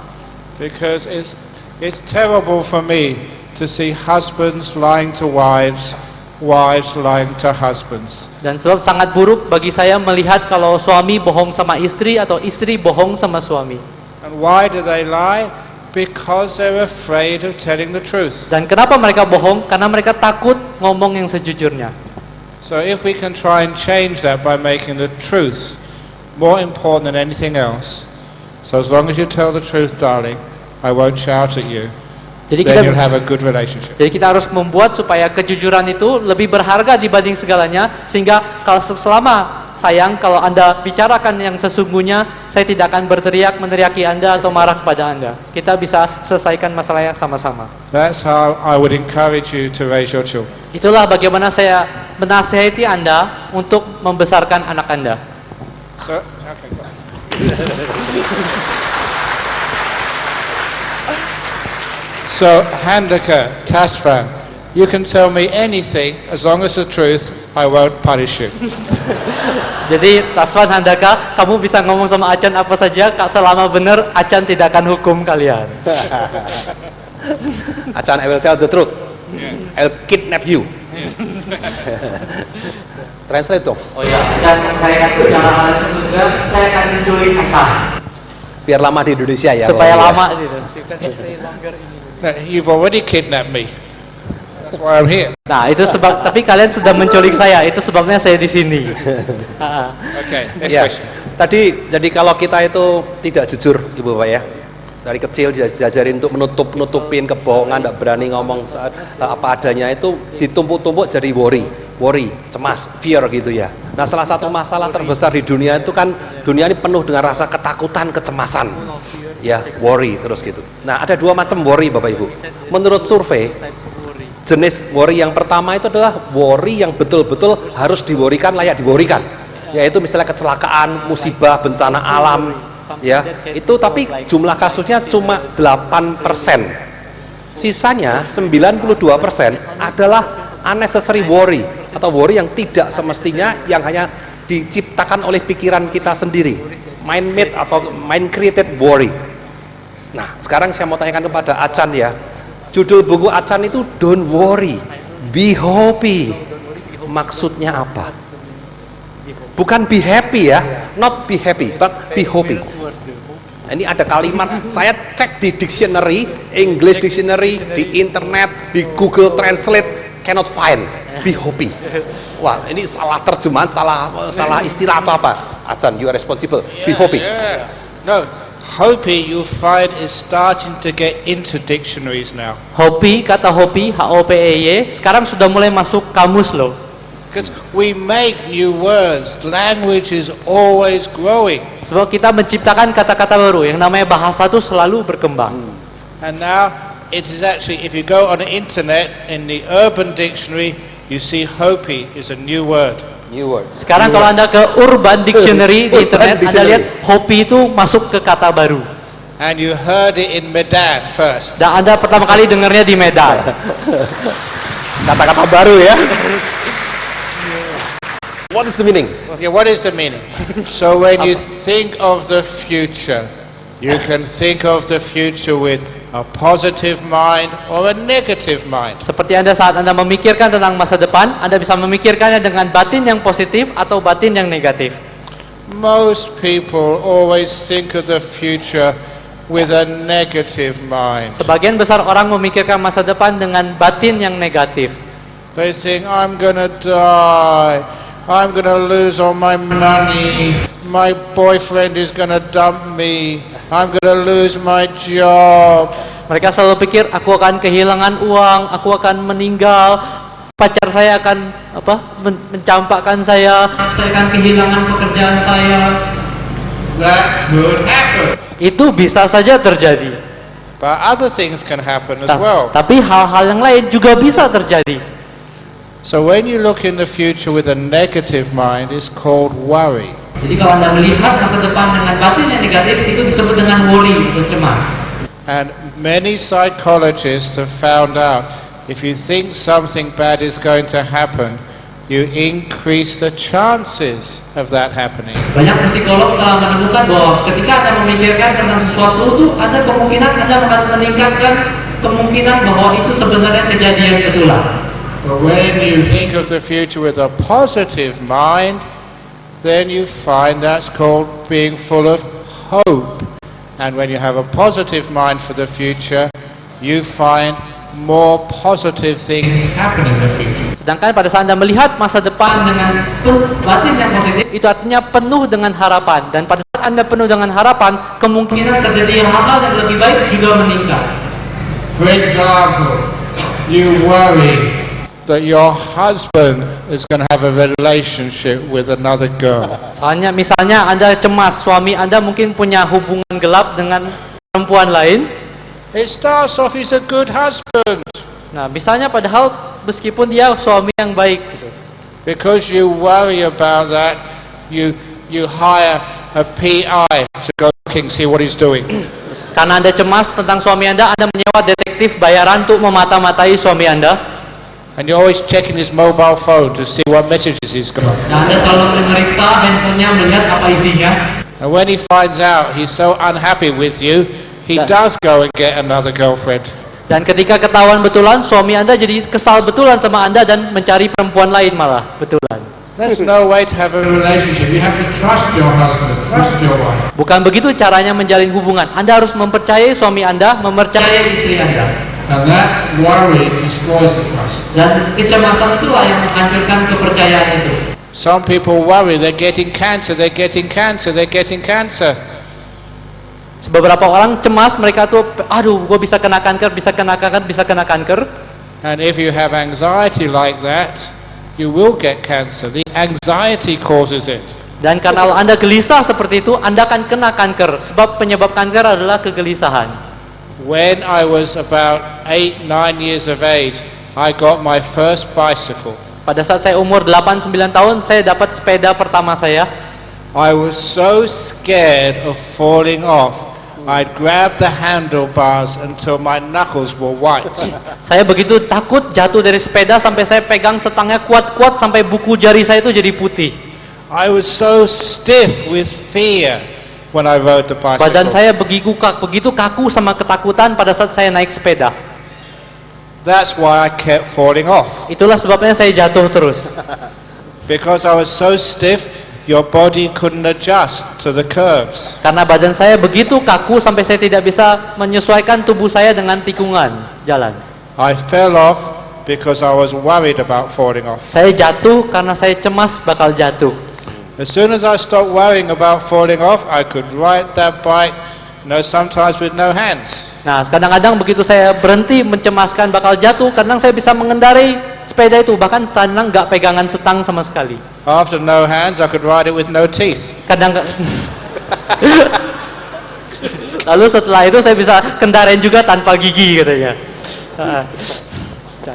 Because it's terrible for me to see husbands lying to wives, wives lying to husbands. Dan sebab sangat buruk bagi saya melihat kalau suami bohong sama istri atau istri bohong sama suami. And why do they lie? Because they're afraid of telling the truth. Dan kenapa mereka bohong? Karena mereka takut ngomong yang sejujurnya. So if we can try and change that by making the truth more important than anything else. So as long as you tell the truth, darling, I won't shout at you. Then you'll have a good relationship. Jadi kita harus membuat supaya kejujuran itu lebih berharga dibanding segalanya, sehingga kalau selama sayang, kalau Anda bicarakan yang sesungguhnya, saya tidak akan berteriak meneriaki Anda atau marah kepada Anda. Kita bisa selesaikan masalahnya sama-sama. That's how I would encourage you to raise your children. Itulah bagaimana saya menasihati Anda untuk membesarkan anak Anda. So, okay, go on. So, Handaka, Tasfan, you can tell me anything as long as the truth, I won't punish you. Jadi Tasfan, Handaka, kamu bisa ngomong sama Acan apa saja, selama benar Acan tidak akan hukum kalian. Acan, I will tell the truth. I'll kidnap you. Translate dong. Oh ya, Acan, saya akan bicara hal sesudah, saya akan menculik Acan. Biar lama di Indonesia ya. Supaya ya. lama gitu. No, you've already kidnapped me. That's why I'm here. Nah, itu sebab, tapi kalian sudah menculik saya, itu sebabnya saya di sini. Okay, next Ya. question. Tadi jadi kalau kita itu tidak jujur, Ibu Bapak ya. Dari kecil diajarin untuk nutupin kebohongan, tidak berani ngomong apa adanya, itu ditumpuk-tumpuk jadi worry, cemas, fear gitu ya. Nah, salah satu masalah terbesar di dunia itu kan, dunia ini penuh dengan rasa ketakutan, kecemasan. Ya, worry terus gitu. Nah, ada dua macam worry Bapak Ibu. Menurut survei, jenis worry yang pertama itu adalah worry yang betul-betul harus diworrykan, layak diworrykan. Yaitu misalnya kecelakaan, musibah, bencana alam, ya. Itu tapi jumlah kasusnya cuma 8%. Sisanya 92% adalah unnecessary worry atau worry yang tidak semestinya, yang hanya diciptakan oleh pikiran kita sendiri. Mind-made atau mind-created worry. Nah, sekarang saya mau tanyakan kepada Acan ya. Judul buku Acan itu Don't Worry, Be Happy. Maksudnya apa? Bukan be happy ya, not be happy, but be happy. Ini ada kalimat, saya cek di dictionary, English dictionary, di internet, di Google Translate, cannot find, be happy. Wah, ini salah terjemahan, salah istilah atau apa? Acan, you are responsible, be happy. Yeah. No, happy you find is starting to get into dictionaries now. Hopi, kata hopi, H-O-P-E-Y, sekarang sudah mulai masuk kamus loh. Because we make new words. Language is always growing. Sebab kita menciptakan kata-kata baru, yang namanya bahasa itu selalu berkembang. And now it is actually, if you go on the internet, in the Urban Dictionary, you see Hopi is a new word. New word. Sekarang kalau Anda ke Urban Dictionary di internet, Urban Anda lihat Dictionary. hopi itu masuk ke kata baru. And you heard it in Medan first. Dan Anda pertama kali dengarnya di Medan. Kata-kata baru ya. What is the meaning? Okay, what is the meaning? So when you think of the future, you can think of the future with a positive mind or a negative mind. Seperti Anda saat Anda memikirkan tentang masa depan, Anda bisa memikirkannya dengan batin yang positif atau batin yang negatif. Most people always think of the future with a negative mind. Sebagian besar orang memikirkan masa depan dengan batin yang negatif. They think, I'm gonna die, I'm gonna lose all my money, my boyfriend is gonna dump me, I'm gonna lose my job. Mereka selalu pikir, aku akan kehilangan uang, aku akan meninggal, pacar saya akan mencampakkan saya akan kehilangan pekerjaan saya. That could happen. Itu bisa saja terjadi. But other things can happen as well. Tapi hal-hal yang lain juga bisa terjadi. So when you look in the future with a negative mind, it's called worry. Jadi kalau Anda melihat masa depan dengan batin yang negatif, itu disebut dengan worry atau cemas. And many psychologists have found out if you think something bad is going to happen, you increase the chances of that happening. Banyak psikolog telah menemukan bahwa ketika Anda memikirkan tentang sesuatu itu, Anda akan meningkatkan kemungkinan bahwa itu sebenarnya kejadian betulan. But when you think of the future with a positive mind, then you find that's called being full of hope. And when you have a positive mind for the future, you find more positive things happen in the future. Sedangkan pada saat Anda melihat masa depan dengan batin yang positif, itu artinya penuh dengan harapan. Dan pada saat Anda penuh dengan harapan, kemungkinan terjadi hal-hal yang lebih baik juga meningkat. For example, you worry that your husband is going to have a relationship with another girl. Misalnya Anda cemas, suami Anda mungkin punya hubungan gelap dengan perempuan lain. It starts off, he's a good husband. Nah, misalnya padahal meskipun dia suami yang baik gitu. Because you worry about that, you hire a PI to go looking, see what he's doing. Karena Anda cemas tentang suami Anda menyewa detektif bayaran untuk memata-matai suami Anda. And you're always checking his mobile phone to see what messages he's got. Nah, Anda selalu memeriksa handphonenya melihat apa isinya. And when he finds out he's so unhappy with you, he does go and get another girlfriend. Dan ketika ketahuan betulan, suami Anda jadi kesal betulan sama Anda dan mencari perempuan lain malah betulan. That's no way to have a relationship. You have to trust your husband, trust your wife. Bukan begitu caranya menjalin hubungan. Anda harus mempercayai suami Anda, mempercayai istri Anda. And that worry destroys the trust. Dan kecemasan itulah yang menghancurkan kepercayaan itu. Some people worry they're getting cancer, they're getting cancer, they're getting cancer. Beberapa orang cemas, mereka tuh, aduh, gue bisa kena kanker, bisa kena kanker. And if you have anxiety like that, you will get cancer. The anxiety causes it. Dan karena Anda gelisah seperti itu, Anda akan kena kanker. Sebab penyebab kanker adalah kegelisahan. When I was about 8-9 years of age, I got my first bicycle. Pada saat saya umur 8-9 tahun, saya dapat sepeda pertama saya. I was so scared of falling off. I'd grab the handlebars until my knuckles were white. Saya begitu takut jatuh dari sepeda sampai saya pegang setangnya kuat-kuat sampai buku jari saya itu jadi putih. I was so stiff with fear when I rode the bicycle. Badan saya begitu kaku sama ketakutan pada saat saya naik sepeda. That's why I kept falling off. Itulah sebabnya saya jatuh terus. Because I was so stiff, your body couldn't adjust to the curves. Karena badan saya begitu kaku sampai saya tidak bisa menyesuaikan tubuh saya dengan tikungan jalan. I fell off because I was worried about falling off. Saya jatuh karena saya cemas bakal jatuh. As soon as I stopped worrying about falling off, I could ride that bike, sometimes with no hands. Nah, kadang-kadang begitu saya berhenti mencemaskan bakal jatuh, kadang saya bisa mengendarai sepeda itu, bahkan kadang nggak pegangan setang sama sekali. After no hands, I could ride it with no teeth. Lalu setelah itu saya bisa kendarain juga tanpa gigi katanya.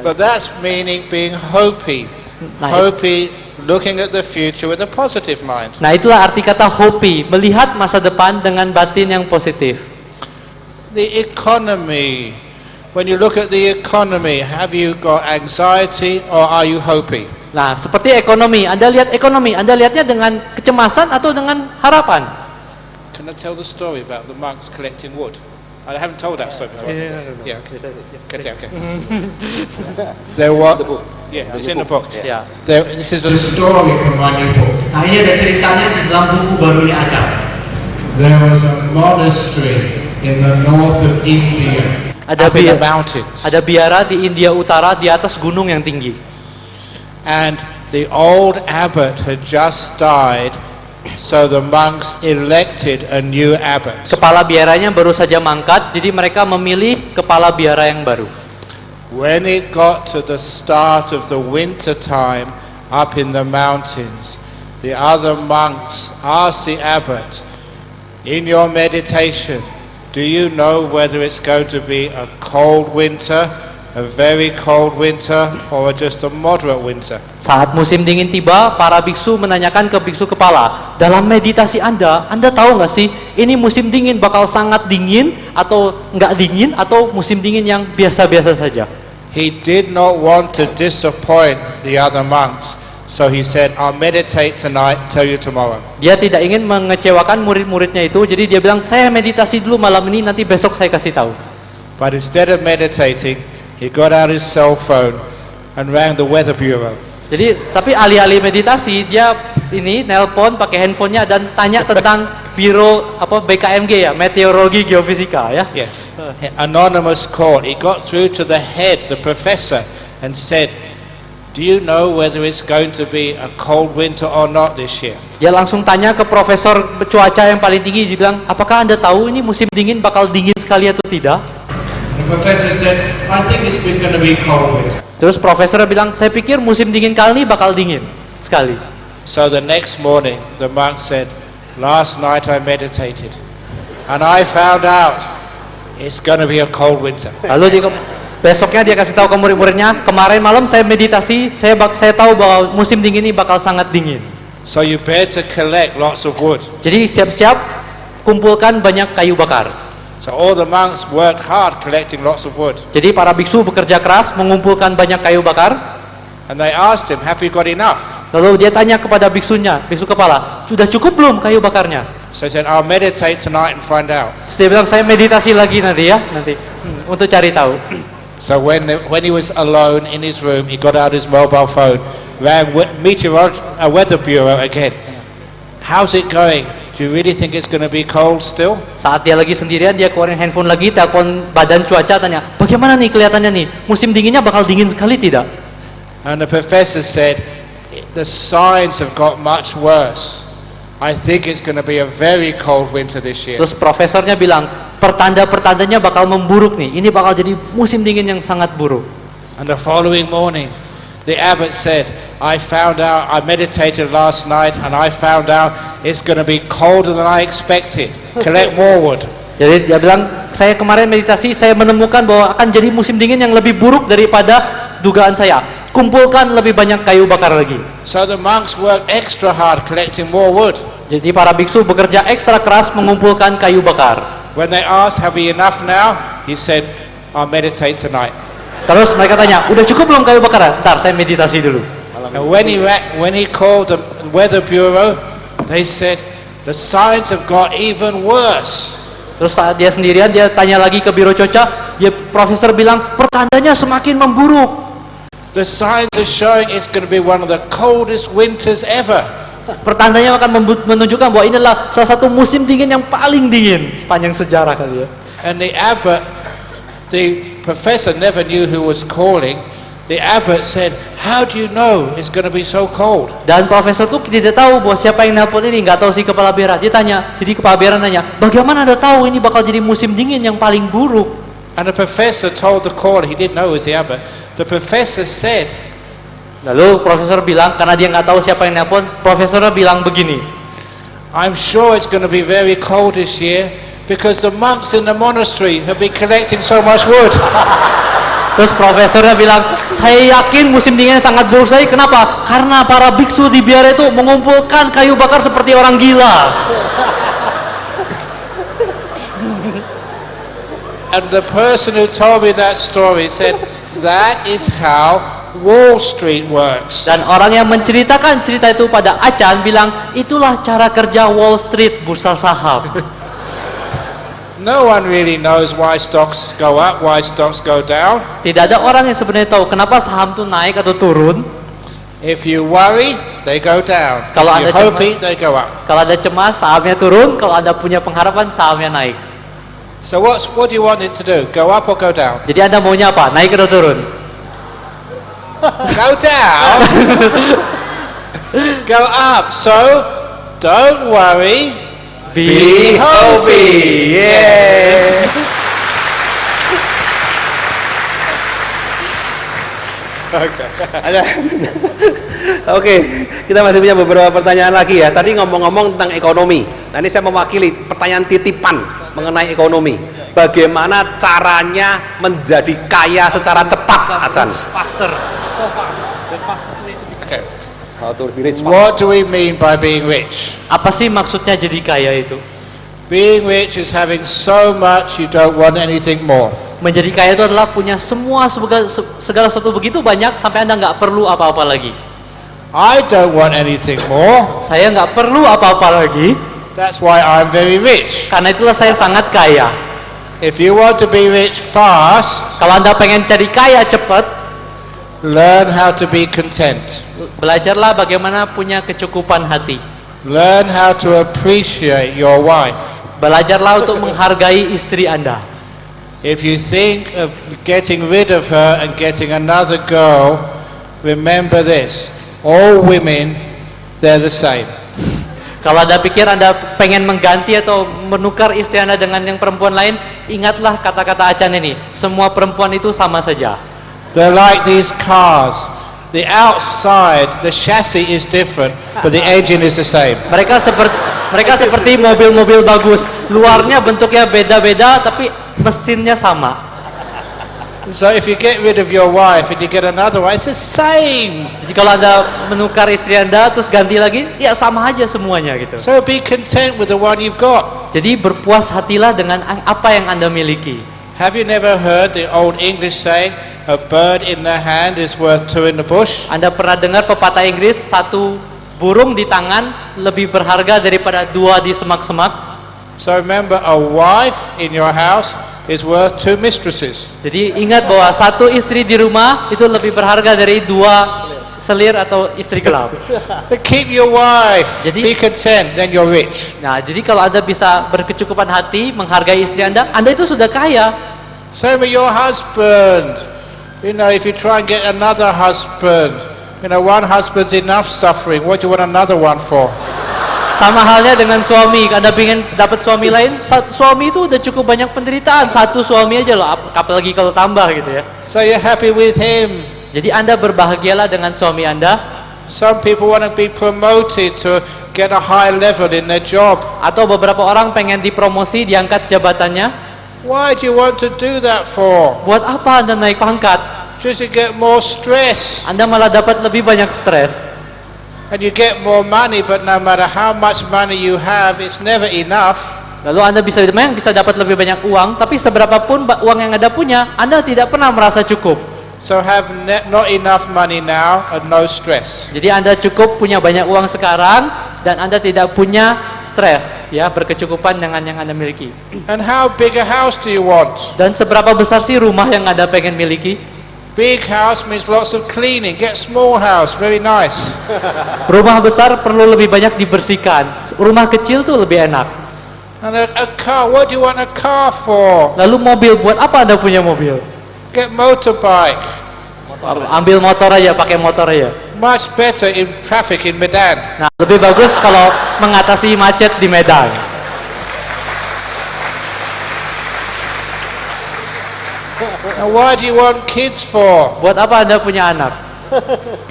But that's meaning being hopey. Hopey, looking at the future with a positive mind. Nah, itulah arti kata hopey, melihat masa depan dengan batin yang positif. The economy. When you look at the economy, have you got anxiety or are you hopey? Nah, seperti ekonomi, Anda lihatnya dengan kecemasan atau dengan harapan? Can I tell the story about the monks collecting wood? I haven't told that story before. Yeah, okay. Okay. There it's in the book. Ya. This is a story from my new book. Nah, ini ada ceritanya di dalam buku barunya Aca. There was a monastery in the north of India. Ada Up in the mountains. Ada biara di India Utara di atas gunung yang tinggi. And the old abbot had just died, so the monks elected a new abbot. Kepala biaranya baru saja mangkat, jadi mereka memilih kepala biara yang baru. When it got to the start of the winter time up in the mountains, the other monks asked the abbot, in your meditation, do you know whether it's going to be a cold winter, a very cold winter, or just a moderate winter? Saat musim dingin tiba, para biksu menanyakan ke biksu kepala, dalam meditasi Anda tahu nggak sih, ini musim dingin bakal sangat dingin, atau nggak dingin, atau musim dingin yang biasa-biasa saja? He did not want to disappoint the other monks, so he said, I'll meditate tonight, tell you tomorrow. Dia tidak ingin mengecewakan murid-muridnya itu, jadi dia bilang, saya meditasi dulu malam ini, nanti besok saya kasih tahu. But instead of meditating, he got out his cell phone and rang the weather bureau. Jadi, tapi alih-alih meditasi, dia ini nelpon pakai handphonenya dan tanya tentang biro BKMG ya, meteorologi geofisika ya. Yeah. Anonymous call. He got through to the head, the professor, and said, do you know whether it's going to be a cold winter or not this year? Dia langsung tanya ke profesor cuaca yang paling tinggi, dia bilang, apakah Anda tahu ini musim dingin bakal dingin sekali atau tidak? The professor said, I think it's going to be cold winter. Terus profesor bilang, saya pikir musim dingin kali ini bakal dingin sekali. So the next morning, the monk said, last night I meditated, and I found out it's going to be a cold winter. Lalu besoknya dia kasih tahu ke murid-muridnya, kemarin malam saya meditasi, saya tahu bahwa musim dingin ini bakal sangat dingin. So you better collect lots of wood. Jadi siap-siap kumpulkan banyak kayu bakar. So all the monks worked hard collecting lots of wood. Jadi para biksu bekerja keras mengumpulkan banyak kayu bakar. And they asked him, have you got enough? Lalu dia tanya kepada biksunya, biksu kepala, sudah cukup belum kayu bakarnya? So he said, I'll meditate tonight and find out. Terus dia bilang, saya meditasi lagi nanti untuk cari tahu. So when he was alone in his room, he got out his mobile phone, rang weather bureau again. How's it going? Do you really think it's going to be cold still? Saat dia lagi sendirian, dia keluarin handphone lagi, telepon badan cuaca, tanya, bagaimana nih kelihatannya nih? Musim dinginnya bakal dingin sekali tidak? And the professor said, the signs have got much worse. I think it's going to be a very cold winter this year. Terus profesornya bilang, pertanda-pertandanya bakal memburuk nih. Ini bakal jadi musim dingin yang sangat buruk. And the following morning, the abbot said, I found out, I meditated last night and I found out it's going to be colder than I expected. Collect more wood. Jadi dia bilang, saya kemarin meditasi, saya menemukan bahwa akan jadi musim dingin yang lebih buruk daripada dugaan saya. Kumpulkan lebih banyak kayu bakar lagi. So the monks worked extra hard collecting more wood. Jadi para biksu bekerja ekstra keras mengumpulkan kayu bakar. When they asked, have we enough now? He said, I'll meditate tonight. Terus mereka tanya, udah cukup belum kayu bakar? Ntar saya meditasi dulu. And when he called the weather bureau, they said, the signs have got even worse. Terus saat dia sendirian, dia tanya lagi ke biro cuaca, profesor bilang, pertandanya semakin memburuk. The signs are showing it's going to be one of the coldest winters ever. Pertandanya akan menunjukkan bahwa inilah salah satu musim dingin yang paling dingin sepanjang sejarah kali ya. And the abbot, the professor never knew who was calling. The abbot said, how do you know it's going to be so cold? Dan profesor tuh tidak tahu bahwa siapa yang nelpon ini, nggak tahu si kepala biara. Dia tanya, si kepala biara nanya, bagaimana Anda tahu ini bakal jadi musim dingin yang paling buruk? And the professor told the caller, he didn't know it was the abbot. The professor said, lalu profesor bilang, karena dia nggak tahu siapa yang nelpon, profesornya bilang begini, I'm sure it's going to be very cold this year because the monks in the monastery have been collecting so much wood. Terus profesornya bilang, saya yakin musim dinginnya sangat buruk sekali. Kenapa? Karena para biksu di biara itu mengumpulkan kayu bakar seperti orang gila. And the person who told me that story said, that is how Wall Street works. Dan orang yang menceritakan cerita itu pada Achan bilang, itulah cara kerja Wall Street, bursa saham. No one really knows why stocks go up, why stocks go down. Tidak ada orang yang sebenarnya tahu kenapa saham tuh naik atau turun. If you worry, they go down. Kalau If you Anda hope cemas- it, they go up. Kalau ada cemas, sahamnya turun. Kalau Anda punya pengharapan, sahamnya naik. So what do you want it to do? Go up or go down? Jadi Anda maunya apa? Naik atau turun? Go down. Go up. So don't worry. Be happy. Yeah. Ada. Oke, kita masih punya beberapa pertanyaan lagi ya. Tadi ngomong-ngomong tentang ekonomi. Nah, ini saya mewakili pertanyaan titipan mengenai ekonomi. Bagaimana caranya menjadi kaya secara cepat, Acan? Faster. So fast. The fastest way to be. Okay. How to be rich fast. What do we mean by being rich? Apa sih maksudnya jadi kaya itu? Being rich is having so much you don't want anything more. Menjadi kaya itu adalah punya segala sesuatu begitu banyak sampai Anda nggak perlu apa-apa lagi. I don't want anything more. Saya nggak perlu apa-apa lagi. That's why I'm very rich. Karena itulah saya sangat kaya. If you want to be rich fast, Kalau Anda pengen jadi kaya cepat, learn how to be content. belajarlah bagaimana punya kecukupan hati. Learn how to appreciate your wife. Belajarlah untuk menghargai istri Anda. If you think of getting rid of her and getting another girl, remember this. All women, they're the same. Kalau Anda pikir Anda pengen mengganti atau menukar istri Anda dengan yang perempuan lain, ingatlah kata-kata Acan ini. Semua perempuan itu sama saja. They're like these cars. The outside, the chassis is different, but the engine is the same. Mereka seperti mobil-mobil bagus. Luarnya bentuknya beda-beda, tapi mesinnya sama. So if you get rid of your wife and you get another one, it's the same. Jadi kalau Anda menukar istri Anda terus ganti lagi, ya sama aja semuanya gitu. So be content with the one you've got. Jadi berpuas hatilah dengan apa yang Anda miliki. Have you never heard the old English saying, a bird in the hand is worth two in the bush? Anda pernah dengar pepatah Inggris, satu burung di tangan lebih berharga daripada dua di semak-semak? So remember, a wife in your house is worth two mistresses. Jadi ingat bahwa satu istri di rumah itu lebih berharga dari dua selir atau istri gelap. So keep your wife, Jadi- be content, then you're rich. Nah, jadi kalau Anda bisa berkecukupan hati, menghargai istri Anda itu sudah kaya. Same with your husband. You know, if you try and get another husband, you know, one husband's enough suffering. What do you want another one for? Sama halnya dengan suami, Anda ingin dapat suami lain, suami itu udah cukup banyak penderitaan, satu suami aja loh, apalagi kalau tambah gitu ya. So you're happy with him. Jadi Anda berbahagialah dengan suami Anda. Some people want to be promoted to get a high level in their job. Atau beberapa orang pengen dipromosi, diangkat jabatannya. Why do you want to do that for? Buat apa Anda naik pangkat? Just to get more stress. Anda malah dapat lebih banyak stres. And you get more money, but no matter how much money you have, it's never enough. Lalu Anda memang bisa dapat lebih banyak uang, tapi seberapapun uang yang Anda punya, Anda tidak pernah merasa cukup. So have not enough money now and no stress. Jadi Anda cukup punya banyak uang sekarang dan Anda tidak punya stres, ya, berkecukupan dengan yang Anda miliki. And how big a house do you want? Dan seberapa besar sih rumah yang Anda pengen miliki? Big house means lots of cleaning. Get small house, very nice. Rumah besar perlu lebih banyak dibersihkan. Rumah kecil tuh lebih enak. And a car, what do you want a car for? Lalu mobil, buat apa Anda punya mobil? Get motorbike. Ambil motor aja, pakai motor aja. Much better in traffic in Medan. Nah, lebih bagus kalau mengatasi macet di Medan. And why do you want kids for? Buat apa Anda punya anak?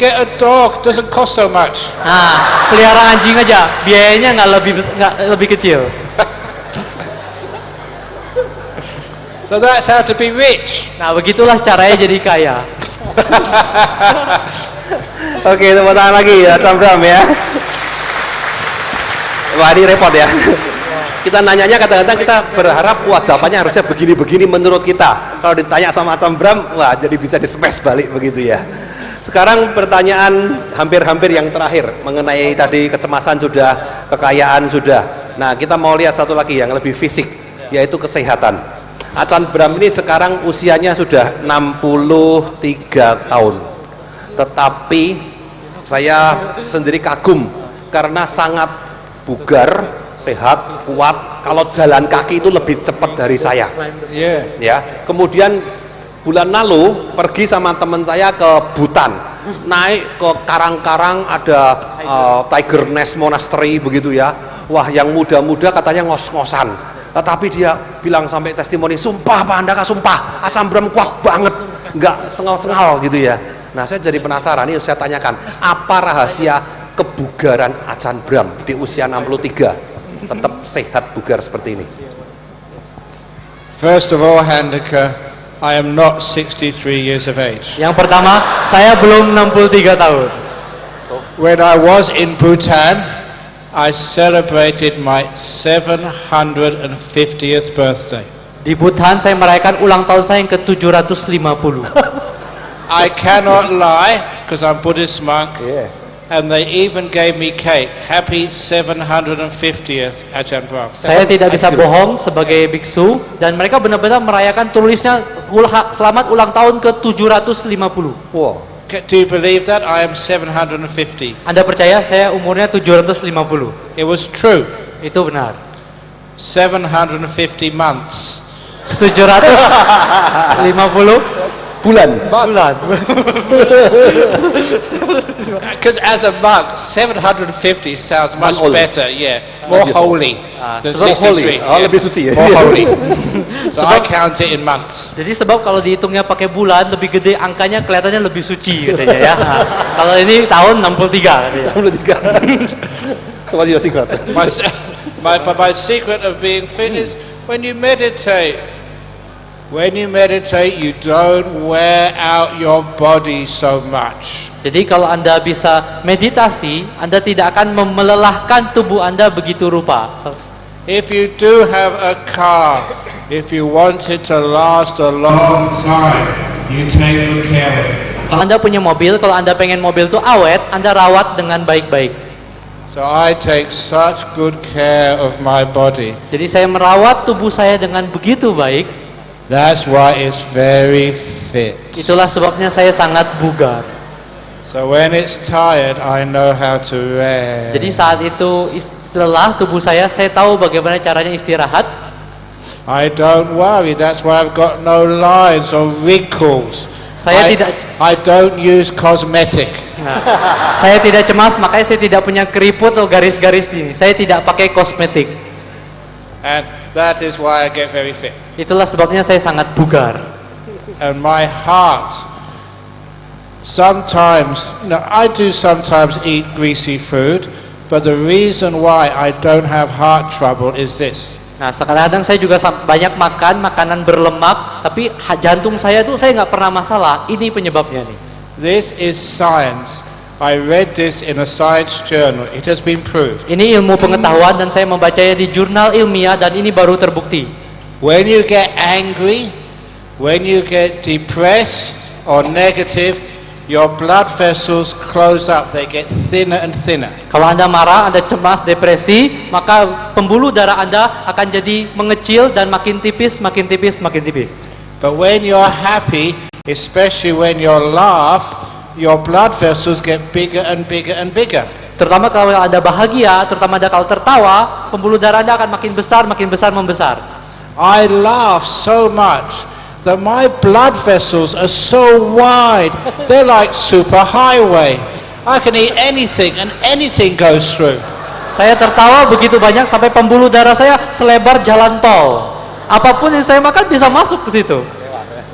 Get a dog, doesn't cost so much. Nah, pelihara anjing aja, biayanya nggak lebih kecil. So that's how to be rich. Nah, begitulah caranya jadi kaya. Oke, tepuk tangan lagi ya, Cambram ya. Wah, ini repot ya. Kita nanyanya kadang-kadang kita berharap wah jawabannya harusnya begini-begini menurut kita. Kalau ditanya sama Cambram, wah jadi bisa di-smash balik begitu ya. Sekarang pertanyaan hampir-hampir yang terakhir mengenai tadi kecemasan sudah, kekayaan sudah. Nah, kita mau lihat satu lagi yang lebih fisik. yaitu kesehatan. Acan Bram ini sekarang usianya sudah 63 tahun. Tetapi saya sendiri kagum karena sangat bugar, sehat, kuat. Kalau jalan kaki itu lebih cepat dari saya. Yeah. Ya. Kemudian bulan lalu pergi sama teman saya ke Bhutan, naik ke karang-karang ada Tiger Nest Monastery begitu ya. Wah, yang muda-muda katanya ngos-ngosan. Tetapi dia bilang sampai testimoni, sumpah Pak Andaka, sumpah Acan Bram kuat banget, nggak sengal-sengal gitu ya. Nah, saya jadi penasaran, ini saya tanyakan, apa rahasia kebugaran Acan Bram di usia 63 tetap sehat bugar seperti ini? First of all, Handaka, I am not 63 years of age. Yang pertama, saya belum 63 tahun. When I was in Bhutan, I celebrated my 750th birthday. Di Bhutan saya merayakan ulang tahun saya yang ke-750. I cannot lie because I'm Buddhist monk, Yeah. and they even gave me cake. Happy 750th Ajahn Brahm. Saya tidak bisa bohong sebagai biksu, dan mereka benar-benar merayakan tulisnya selamat ulang tahun ke-750. Wow. Do you believe that? I am 750. Anda percaya saya umurnya 750? It was true. Itu benar. 750 months. 750 Bulan. bulan. Because as a monk, 750 sounds much Holy. better. Yeah, more Lebih holy than Sebab 63. holy. Oh, yeah. lebih suci ya. More holy. So I count it in months. Jadi sebab kalau dihitungnya pakai bulan lebih gede, angkanya kelihatannya lebih suci katanya ya. Nah, kalau ini tahun 63 katanya. 63. What's your secret? My secret of being fit is when you meditate. When you meditate, you don't wear out your body so much. Jadi kalau Anda bisa meditasi, Anda tidak akan melelahkan tubuh Anda begitu rupa. If you do have a car, if you want it to last a long time, you take good care of it. Kalau Anda punya mobil, kalau Anda pengen mobil itu awet, Anda rawat dengan baik-baik. So I take such good care of my body. Jadi saya merawat tubuh saya dengan begitu baik. That's why it's very fit. Itulah sebabnya saya sangat bugar. So when it's tired, I know how to rest. Jadi saat itu lelah tubuh saya tahu bagaimana caranya istirahat. I don't worry. That's why I've got no lines or wrinkles. Saya I don't use cosmetic. Nah, saya tidak cemas, makanya saya tidak punya keriput atau garis-garis ini. Saya tidak pakai kosmetik. And that is why I get very fit. Itulah sebabnya saya sangat bugar. And my heart, sometimes, I do sometimes eat greasy food, but the reason why I don't have heart trouble is this. Nah, kadang-kadang saya juga banyak makan makanan berlemak, tapi jantung saya tuh saya nggak pernah masalah. Ini penyebabnya nih. This is science. I read this in a science journal. It has been proved. Ini ilmu pengetahuan dan saya membacanya di jurnal ilmiah dan ini baru terbukti. When you get angry, when you get depressed or negative, your blood vessels close up. They get thinner and thinner. Kalau Anda marah, Anda cemas, depresi, maka pembuluh darah Anda akan jadi mengecil dan makin tipis, makin tipis, makin tipis. But when you're happy, especially when you laugh, your blood vessels get bigger and bigger and bigger. Terutama kalau Anda bahagia, terutama Anda kalau tertawa, pembuluh darah Anda akan makin besar, membesar. I laugh so much that my blood vessels are so wide. They're like superhighway. I can eat anything and anything goes through. Saya tertawa begitu banyak sampai pembuluh darah saya selebar jalan tol. Apapun yang saya makan bisa masuk ke situ.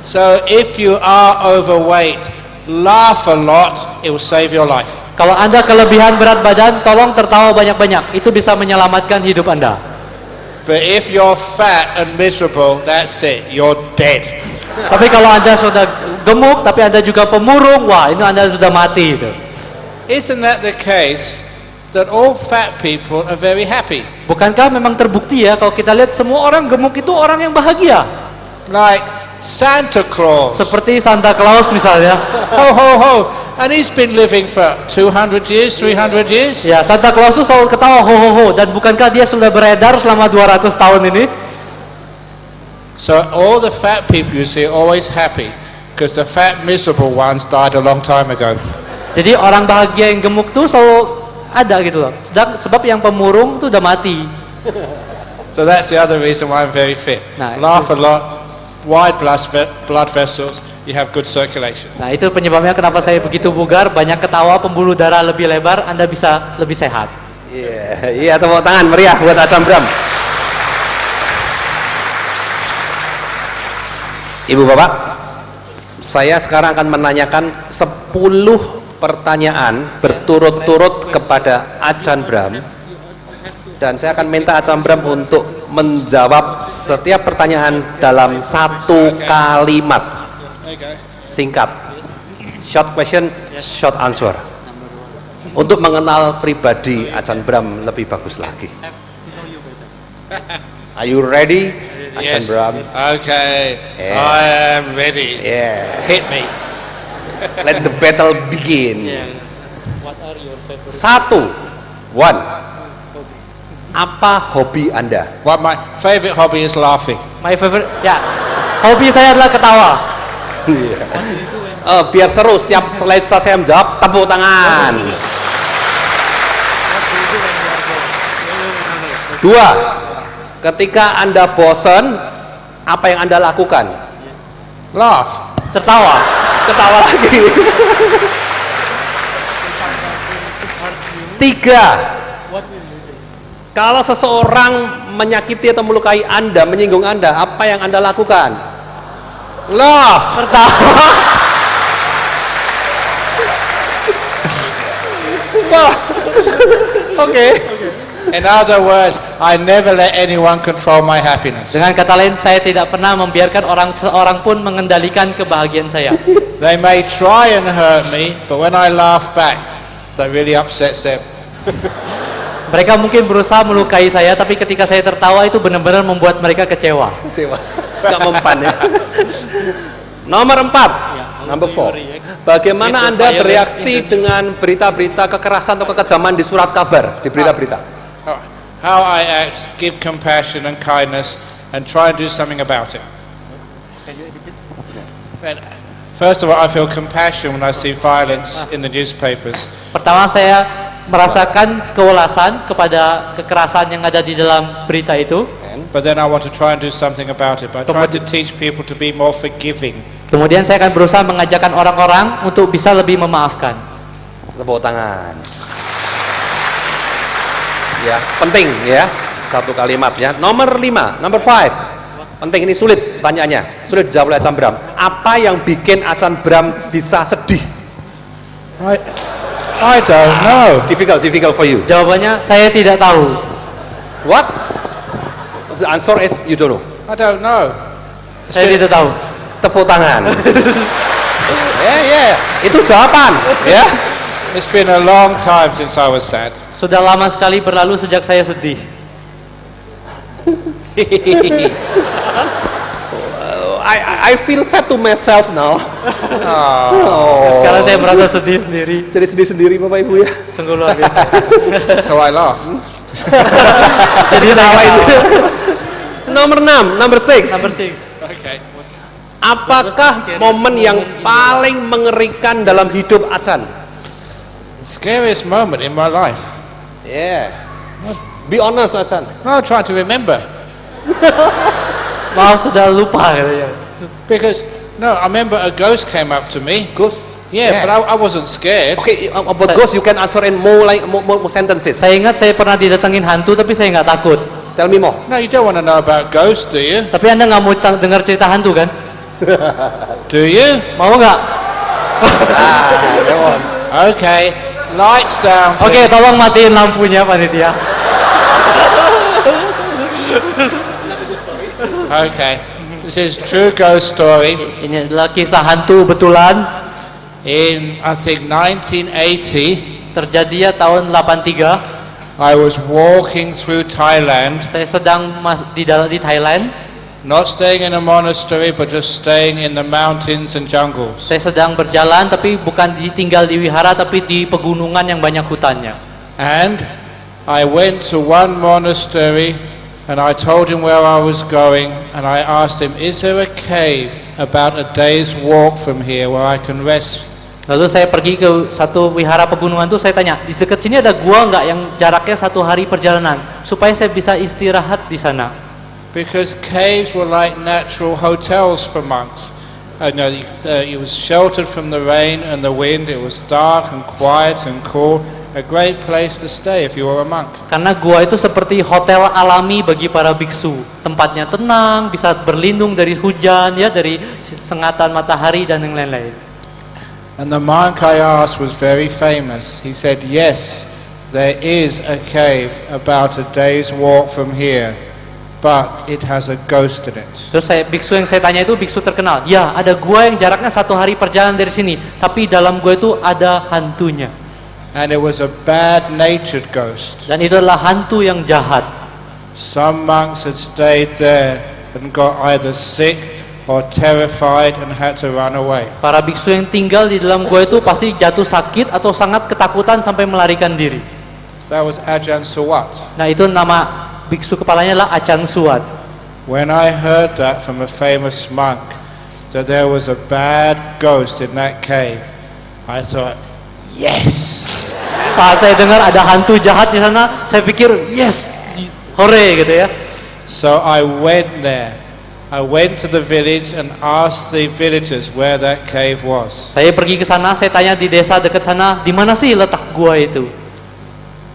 So if you are overweight, laugh a lot, it will save your life. Kalau Anda kelebihan berat badan, tolong tertawa banyak-banyak. Itu bisa menyelamatkan hidup Anda. But if you're fat and miserable, that's it, you're dead. Tapi kalau Anda sudah gemuk, tapi Anda juga pemurung, wah itu Anda sudah mati itu. Isn't that the case that all fat people are very happy? Bukankah memang terbukti ya kalau kita lihat semua orang gemuk itu orang yang bahagia? Like Santa Claus. Seperti Santa Claus misalnya. Ho ho ho. And he's been living for 200 years, 300 years. Ya, Santa Claus itu selalu ketawa ho ho ho, dan bukankah dia sudah beredar selama 200 tahun ini? So all the fat people you see are always happy because the fat miserable ones died a long time ago. Jadi orang bahagia yang gemuk tuh selalu ada gitu loh. Sebab yang pemurung tuh udah mati. So that's the other reason why I'm very fit. Nah, Laugh a lot, wide blood vessels, you have good circulation. Nah itu penyebabnya kenapa saya begitu bugar, banyak ketawa, pembuluh darah lebih lebar, Anda bisa lebih sehat. Iya, tepuk tangan meriah buat Achan Bram. Ibu bapak, saya sekarang akan menanyakan 10 pertanyaan berturut-turut kepada Achan Bram, dan saya akan minta Achan Bram untuk menjawab setiap pertanyaan dalam 1 kalimat singkat. Short question, short answer, untuk mengenal pribadi Achan Bram lebih bagus lagi. Are you ready, Achan Yes. Bram? Okay, Yeah. I am ready. Yeah. Hit me. Let the battle begin. What are your favorite? 1. Apa hobi Anda? Well, my favourite hobby is laughing. My favorite, ya, hobi saya adalah ketawa. Biar seru, setiap selesai saya menjawab, tepuk tangan. 2. Ketika Anda bosan, apa yang Anda lakukan? Laugh. Tertawa. Ketawa lagi. 3. Kalau seseorang menyakiti atau melukai Anda, menyinggung Anda, apa yang Anda lakukan? Laugh. Tertawa. Oke. In other words, I never let anyone control my happiness. Dengan kata lain, saya tidak pernah membiarkan seorang pun mengendalikan kebahagiaan saya. They may try and hurt me, but when I laugh back, that really upsets them. Mereka mungkin berusaha melukai saya, tapi ketika saya tertawa itu benar-benar membuat mereka kecewa. Kecewa. Gak mempan ya. Nomor 4. Number 4. Bagaimana Anda bereaksi dengan berita-berita kekerasan atau kekejaman di surat kabar, di berita-berita? How I act, give compassion and kindness, and try and do something about it. And first of all, I feel compassion when I see violence in the newspapers. Pertama, saya merasakan kewelasan kepada kekerasan yang ada di dalam berita itu. But then I want to try and do something about it. But I try to teach people to be more forgiving. Kemudian saya akan berusaha mengajarkan orang-orang untuk bisa lebih memaafkan. Tepuk tangan. Ya, penting ya. 1 kalimat ya. Nomor 5, number 5. Penting, ini sulit pertanyaannya. Sulit dijawab oleh Achan Bram. Apa yang bikin Achan Bram bisa sedih? I don't know. Difficult for you. Jawabannya, saya tidak tahu. What? The answer is you don't know. I don't know. Saya tidak tahu. Tepuk tangan. Ya, itu jawaban ya. It's been a long time since I was sad. Sudah lama sekali berlalu sejak saya sedih. I feel sad to myself now. Sekarang saya merasa sedih sendiri. Jadi sedih sendiri Bapak Ibu ya. Sungguh luar biasa. So I laugh. Jadi tawa itu. Nomor 6, number 6. Number 6. Okay. Apakah momen yang paling mengerikan dalam hidup Achan? Scariest moment in my life. Yeah. Be honest Achan. No, I'm trying to remember. Maaf, sudah lupa katanya. Because, no, I remember a ghost came up to me. Ghost? Yeah, but I wasn't scared. Okay, about ghost you can answer in more sentences. Saya ingat saya pernah didatengin hantu, tapi saya nggak takut. Tell me more. No, you don't want to know about ghosts, do you? Tapi Anda nggak mau dengar cerita hantu kan? Do you? Mau nggak? Okay, lights down. Oke, please. tolong matiin lampunya panitia. Okay, this is true ghost story. Ini adalah kisah hantu betulan. In, I think, 1980, Terjadi ya tahun 83. I was walking through Thailand, Saya sedang di Thailand. not staying in a monastery, but just staying in the mountains and jungles. Saya sedang berjalan, tapi bukan tinggal di wihara, tapi di pegunungan yang banyak hutannya. And I went to one monastery And I told him where I was going, and I asked him, is there a cave about a day's walk from here where I can rest? Lalu saya pergi ke satu wihara pegunungan tuh, saya tanya, di dekat sini ada gua nggak yang jaraknya 1 hari perjalanan supaya saya bisa istirahat di sana. Because caves were like natural hotels for monks. It was sheltered from the rain and the wind. It was dark and quiet and cool. A great place to stay if you were a monk. Karena gua itu seperti hotel alami bagi para biksu. Tempatnya tenang, bisa berlindung dari hujan, ya, dari sengatan matahari dan yang lain-lain. And the monk I asked was very famous. He said, yes, there is a cave about a day's walk from here, but it has a ghost in it. Terus biksu yang saya tanya itu biksu terkenal. Ya, ada gua yang jaraknya 1 hari perjalanan dari sini, tapi dalam gua itu ada hantunya. And it was a bad-natured ghost. Dan itu adalah hantu yang jahat. Some monks had stayed there and got either sick or terrified and had to run away. Para biksu yang tinggal di dalam gua itu pasti jatuh sakit atau sangat ketakutan sampai melarikan diri. That was Ajahn Suwat. Nah, itu nama biksu kepalanya adalah Ajahn Suwat. When I heard that from a famous monk, that there was a bad ghost in that cave, I thought, yes. Saat saya dengar ada hantu jahat di sana, saya pikir yes, hore gitu ya. So I went there. I went to the village and asked the villagers where that cave was. Saya pergi ke sana, saya tanya di desa dekat sana, di mana sih letak gua itu?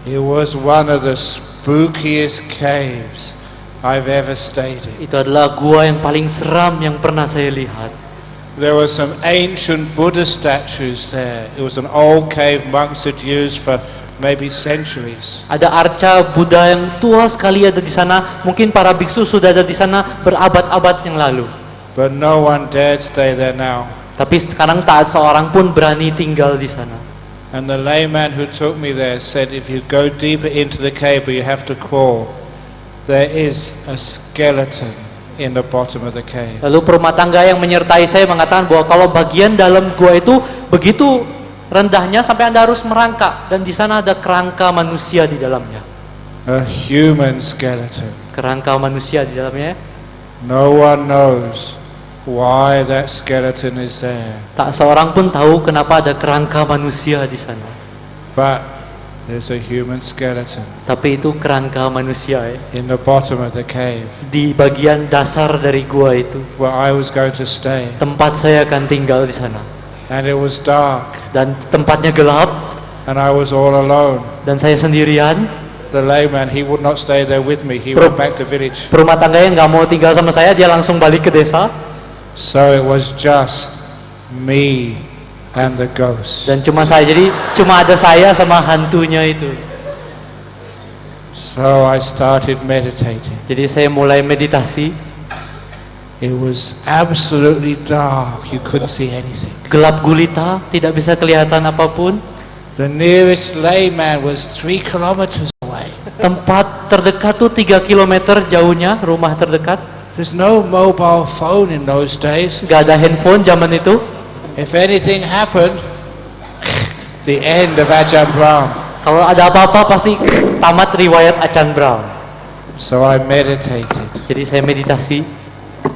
It was one of the spookiest caves I've ever stayed in. Itu adalah gua yang paling seram yang pernah saya lihat. There were some ancient Buddha statues there. It was an old cave monks had used for maybe centuries. Ada arca Buddha yang tua sekali ada di sana. Mungkin para biksu sudah ada di sana berabad-abad yang lalu. But no one dared stay there now. Tapi sekarang tak ada seorang pun berani tinggal di sana. And the layman who took me there said, if you go deeper into the cave where you have to crawl, there is a skeleton in the bottom of the cave. Lalu perumah tangga yang menyertai saya mengatakan bahwa kalau bagian dalam gua itu begitu rendahnya sampai Anda harus merangkak, dan di sana ada kerangka manusia di dalamnya. A human skeleton. Kerangka manusia di dalamnya. No one knows why that skeleton is there. Tak seorang pun tahu kenapa ada kerangka manusia di sana. But there's a human skeleton Tapi itu kerangka manusia ya, in the bottom of the cave di bagian dasar dari gua itu. where I was going to stay. Tempat saya akan tinggal di sana. And it was dark Dan tempatnya gelap and I was all alone. dan saya sendirian. The layman, he would not stay there with me. He went back to village. Perumah tangga yang nggak mau tinggal sama saya, dia langsung balik ke desa. So it was just me and the ghost. Dan cuma saya, jadi cuma ada saya sama hantunya itu. So I started meditating. Jadi saya mulai meditasi. It was absolutely dark. You couldn't see anything. Gelap gulita, tidak bisa kelihatan apapun. The nearest layman was 3 kilometers away. Tempat terdekat tuh 3 km jauhnya, rumah terdekat. There's no mobile phone in those days. Gak ada handphone zaman itu. If anything happened, the end of Ajahn Brahm. Kalau ada apa-apa pasti tamat riwayat Ajahn Brahm. So I meditated. Jadi saya meditasi.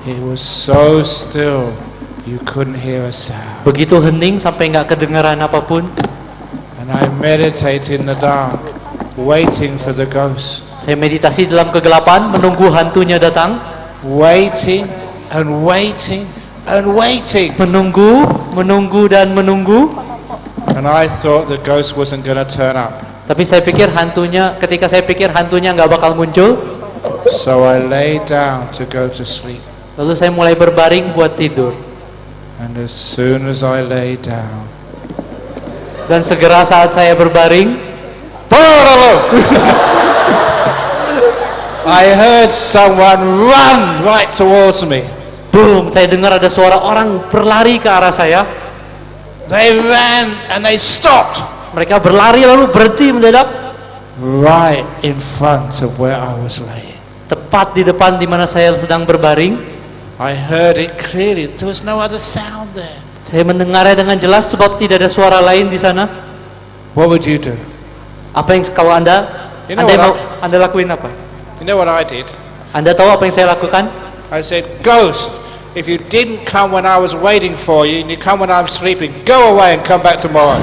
It was so still, you couldn't hear a sound. Begitu hening sampai nggak kedengaran apapun. And I meditate in the dark, waiting for the ghost. Saya meditasi dalam kegelapan, menunggu hantunya datang. Waiting and waiting and waiting. Menunggu dan menunggu. And I thought the ghost wasn't going to turn up. Tapi saya pikir ketika saya pikir hantunya nggak bakal muncul. So I lay down to go to sleep. Lalu saya mulai berbaring buat tidur. And as soon as I lay down, Dan segera saat saya berbaring, I heard someone run right towards me. boom, saya dengar ada suara orang berlari ke arah saya. They ran and they stopped Mereka berlari lalu berhenti mendadak. right in front of where I was laying. Tepat di depan di mana saya sedang berbaring. I heard it clearly. There was no other sound there. Saya mendengarnya dengan jelas sebab tidak ada suara lain di sana. What would you do? Apa yang kalau Anda You know Anda what mau Anda lakuin apa? You know what I did? Anda tahu apa yang saya lakukan? I said, "Ghost, if you didn't come when I was waiting for you and you come when I'm sleeping, go away and come back tomorrow."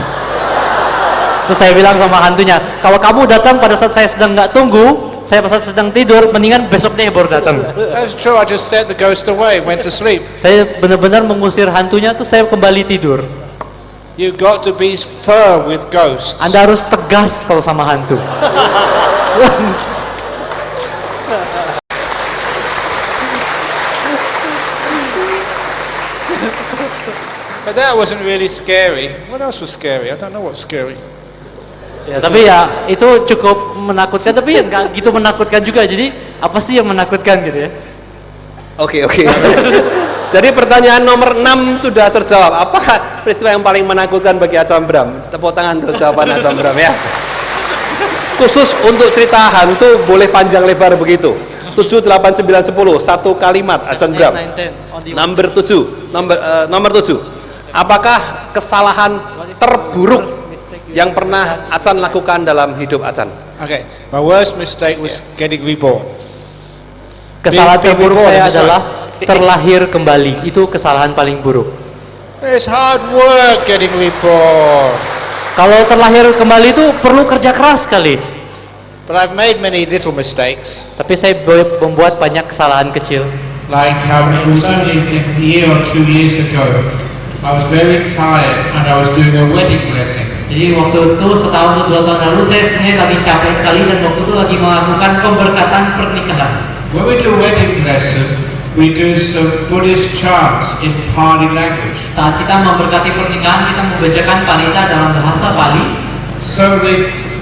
Terus saya bilang sama hantunya, kalau kamu datang pada saat saya sedang nggak tunggu, saya pas sedang tidur, mendingan besok deh baru datang. That's true, I just sent the ghost away, went to sleep. Saya benar-benar mengusir hantunya, tuh saya kembali tidur. You got to be firm with ghosts. Anda harus tegas kalau sama hantu. But that wasn't really scary. What else was scary? I don't know what's scary. Ya, tapi ya itu cukup menakutkan, tapi ya nggak gitu menakutkan juga. Jadi apa sih yang menakutkan gitu ya? Oke. Jadi pertanyaan nomor 6 sudah terjawab. Apakah peristiwa yang paling menakutkan bagi Acam Bram? Tepuk tangan untuk jawaban Acam Bram ya. Khusus untuk cerita hantu boleh panjang lebar begitu. 7, 8, 9, 10 satu kalimat Acam Bram. Nomor 7. Nomor 7. Apakah kesalahan terburuk yang pernah Acan lakukan dalam hidup Acan? Okay, my worst mistake was getting reborn. Kesalahan Being terburuk reborn, saya sorry. adalah terlahir kembali. Itu kesalahan paling buruk. It's hard work getting reborn. Kalau terlahir kembali itu perlu kerja keras sekali. But I've made many little mistakes. Tapi saya membuat banyak kesalahan kecil. Like it was only a year or 2 years ago. I was very tired and I was doing a wedding blessing. Jadi waktu itu setahun atau 2 tahun lalu saya sebenarnya lagi capek sekali dan waktu itu lagi melakukan pemberkatan pernikahan. When we do wedding blessing, we do some Buddhist chants in Pali language. Saat kita memberkati pernikahan, kita membacakan panita dalam bahasa Pali. So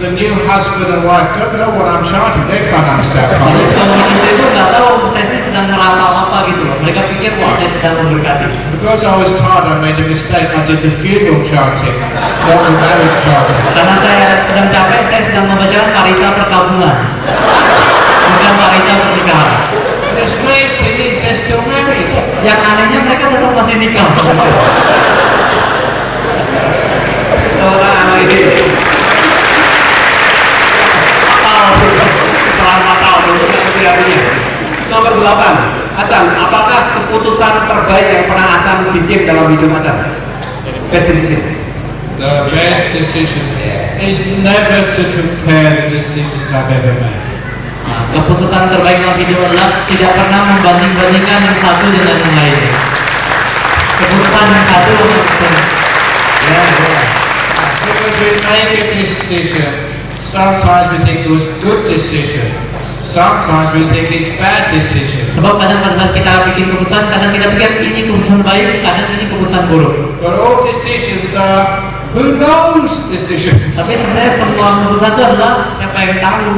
the new husband and wife don't know what I'm chanting. They can't understand Jadi Pali. suami istri itu nggak tahu saya ini sedang merapal apa gitu loh. Mereka pikir wah saya sedang memberkati. Because I was tired, I made a mistake. I did the funeral chanting, not the marriage chanting. Karena saya sedang capek, saya sedang membacakan parita perkabungan, bukan parita pernikahan. The strange thing is they're still married. Yang anehnya mereka tetap masih nikah. Orang ini. Nomor 8, Acan, apakah keputusan terbaik yang pernah Acan bikin dalam hidup Acan? Best decision. The best decision is never to compare the decisions I've ever made. Nah, keputusan terbaik dalam hidup adalah tidak pernah membanding-bandingkan yang satu dengan yang lain. Keputusan yang satu Because we make a decision, sometimes we think it was good decision, sometimes we think it's bad decision. sebab kadang pada saat kita bikin keputusan, kadang kita pikir ini keputusan baik, kadang ini keputusan buruk. But all decisions are who knows decisions. Tapi sebenarnya semua keputusan itu adalah siapa yang tahu.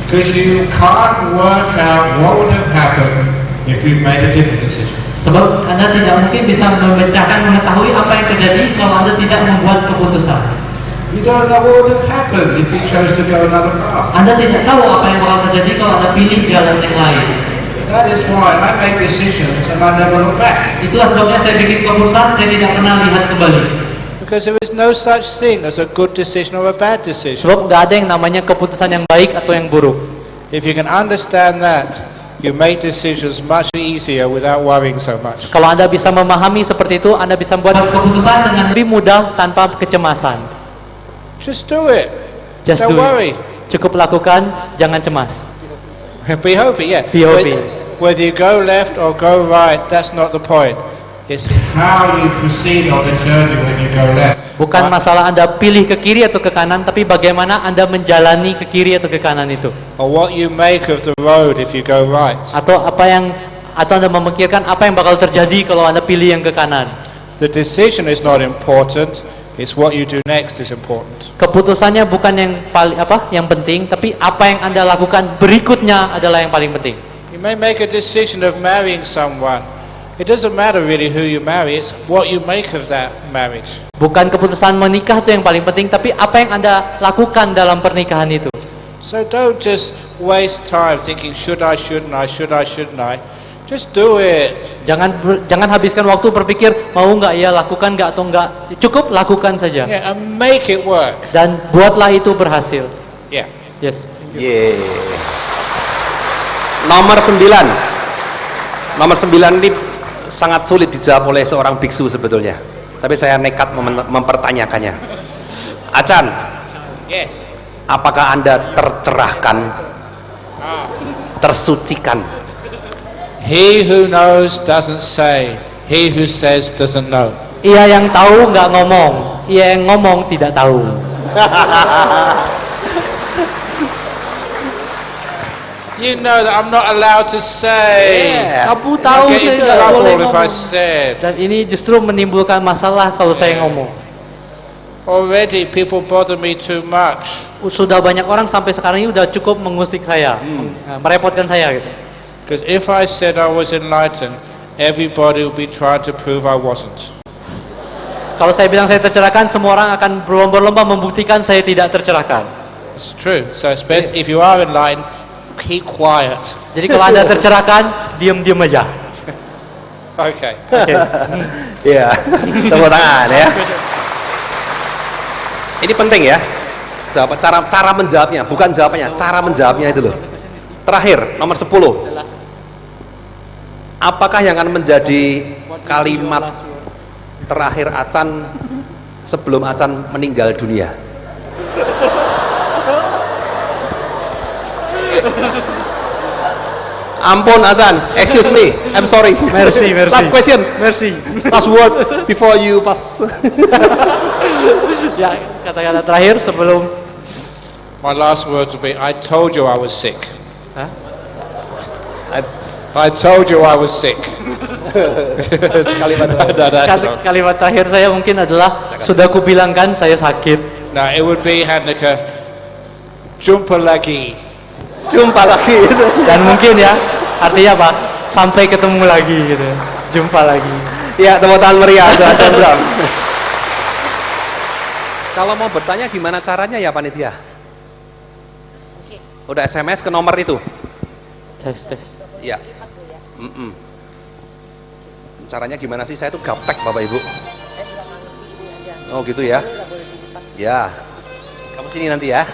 Because you can't work out what would have happened if you made a different decision. Sebab Anda tidak mungkin bisa memecahkan, mengetahui apa yang terjadi kalau Anda tidak membuat keputusan. You don't know what would have happened if you chose to go another path. Anda tidak tahu apa yang bakal terjadi kalau Anda pilih jalan yang lain. That is why I make decisions and I never look back. Itulah sebabnya saya bikin keputusan, saya tidak pernah lihat kembali. Because there is no such thing as a good decision or a bad decision. Sebab nggak ada yang namanya keputusan yang baik atau yang buruk. If you can understand that, you make decisions much easier without worrying so much. Kalau Anda bisa memahami seperti itu, Anda bisa membuat keputusan dengan lebih mudah tanpa kecemasan. Just do it. Just Don't do worry. it. Cukup lakukan, jangan cemas. Be hoping, yeah. Be hoping. Whether you go left or go right, that's not the point. It's How you proceed on the journey when you go left. Bukan masalah Anda pilih ke kiri atau ke kanan, tapi bagaimana Anda menjalani ke kiri atau ke kanan itu. or what you make of the road if you go right. Atau Anda memikirkan apa yang bakal terjadi kalau Anda pilih yang ke kanan. The decision is not important. It's what you do next is important. Keputusannya bukan yang penting, tapi apa yang Anda lakukan berikutnya adalah yang paling penting. You may make a decision of marrying someone. It doesn't matter really who you marry, it's what you make of that marriage. Bukan keputusan menikah itu yang paling penting, tapi apa yang Anda lakukan dalam pernikahan itu. So don't just waste time thinking should I, shouldn't I, should I, shouldn't I. Just do it. Jangan habiskan waktu berpikir mau nggak ya, lakukan nggak atau nggak. Cukup lakukan saja. Yeah, and make it work. Dan buatlah itu berhasil. Yeah. Yes. Yeah. Nomor 9. Nomor 9 ini sangat sulit dijawab oleh seorang biksu sebetulnya. Tapi saya nekat mempertanyakannya. Acan, Yes. apakah Anda tercerahkan, tersucikan? He who knows doesn't say. He who says doesn't know. Ia yang tahu nggak ngomong, ia yang ngomong tidak tahu. You know that I'm not allowed to say. Yeah. Kamu I'll tahu get saya in nggak boleh trouble if I ngomong. said. Dan ini justru menimbulkan masalah kalau saya ngomong. Already people bother me too much. Sudah banyak orang sampai sekarang ini udah cukup mengusik saya, merepotkan saya gitu. Because if I said I was enlightened, everybody would be trying to prove I wasn't. Kalau saya bilang saya tercerahkan, semua orang akan berlomba-lomba membuktikan saya tidak tercerahkan. It's true. So it's best if you are enlightened, keep quiet. Jadi kalau Anda tercerahkan, diam-diam aja. Okay. Oke. Iya, tepuk tangan ya. Ini penting ya. Jawab, cara menjawabnya, bukan jawabannya, cara menjawabnya itu loh. Terakhir, nomor 10. Apakah yang akan menjadi kalimat terakhir Acan sebelum Acan meninggal dunia? Ampun Acan, excuse me, I'm sorry. Merci, merci. Last question, Merci. last word before you pass. Ya, kata-kata terakhir sebelum My last words would be, I told you I was sick. Hah? I told you I was sick. Kalimat kalimat terakhir saya mungkin adalah sudah kubilangkan saya sakit. No, it would be, Handika, jumpa lagi. Jumpa lagi itu. Dan mungkin ya, artinya apa? Sampai ketemu lagi gitu. Jumpa lagi. Ya, tepuk tangan meriah untuk Acan Bram. Kalau mau bertanya gimana caranya ya panitia? Udah SMS ke nomor itu? Tes. Iya. Caranya gimana sih? Saya tuh gaptek Bapak Ibu. Oh gitu ya? Ya. Kamu sini nanti ya.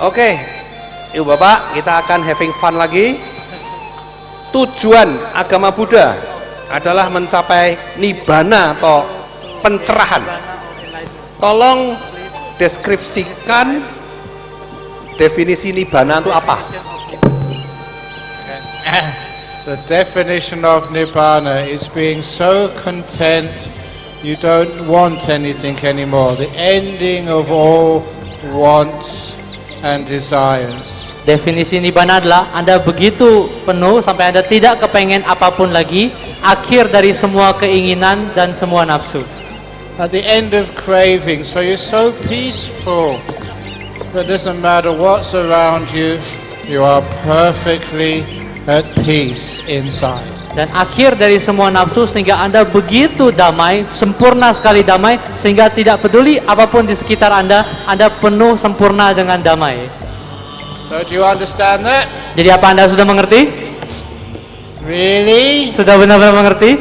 Oke. Ibu Bapak, kita akan having fun lagi. Tujuan agama Buddha adalah mencapai nibbana atau pencerahan. Tolong deskripsikan definisi nibbana itu apa? The definition of Nibbana is being so content you don't want anything anymore. The ending of all wants and desires. Definisi nibbana adalah Anda begitu penuh sampai Anda tidak kepengen apapun lagi, akhir dari semua keinginan dan semua nafsu. At the end of craving, so you're so peaceful that it doesn't matter what's around you, you are perfectly at peace inside. Dan akhir dari semua nafsu sehingga Anda begitu damai, sempurna sekali damai, sehingga tidak peduli apapun di sekitar Anda penuh sempurna dengan damai. So do you understand that? Jadi apa Anda sudah mengerti? Really? Sudah benar-benar mengerti?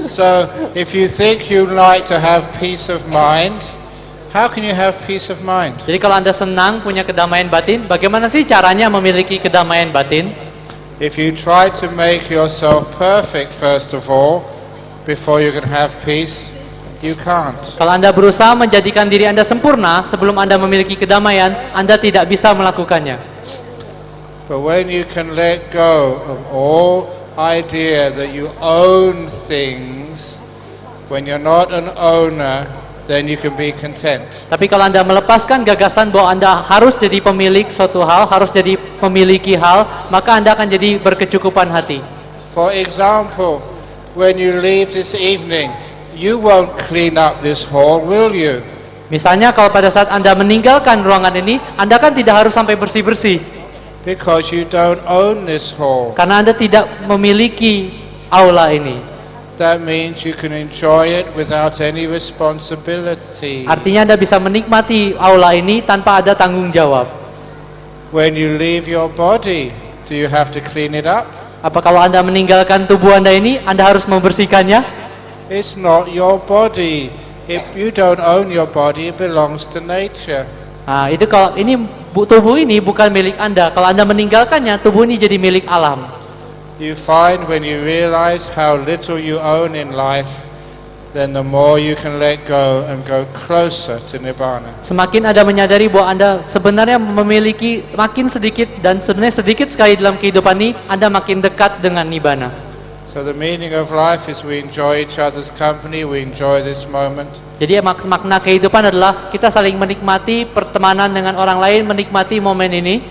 So if you think you'd like to have peace of mind, how can you have peace of mind? Jadi kalau Anda senang punya kedamaian batin, bagaimana sih caranya memiliki kedamaian batin? If you try to make yourself perfect first of all, before you can have peace, you can't. Kalau Anda berusaha menjadikan diri Anda sempurna sebelum Anda memiliki kedamaian, Anda tidak bisa melakukannya. But when you can let go of all idea that you own things, when you're not an owner, then you can be content. Tapi kalau Anda melepaskan gagasan bahwa Anda harus jadi pemilik suatu hal, harus jadi memiliki hal, maka Anda akan jadi berkecukupan hati. For example, when you leave this evening, you won't clean up this hall, will you? Misalnya kalau pada saat Anda meninggalkan ruangan ini, Anda kan tidak harus sampai bersih-bersih. Because you don't own this hall. Karena Anda tidak memiliki aula ini. That means you can enjoy it without any responsibility. Artinya Anda bisa menikmati aula ini tanpa ada tanggung jawab. When you leave your body, do you have to clean it up? Apa kalau Anda meninggalkan tubuh Anda ini, Anda harus membersihkannya? It's not your body. If you don't own your body, it belongs to nature. Nah, itu kalau ini tubuh ini bukan milik Anda. Kalau Anda meninggalkannya, tubuh ini jadi milik alam. You find when you realize how little you own in life, then the more you can let go and go closer to Nibbana. Semakin Anda menyadari bahwa Anda sebenarnya memiliki makin sedikit dan sebenarnya sedikit sekali dalam kehidupan ini, Anda makin dekat dengan Nibbana. So the meaning of life is we enjoy each other's company, we enjoy this moment. Jadi makna kehidupan adalah kita saling menikmati pertemanan dengan orang lain, menikmati momen ini,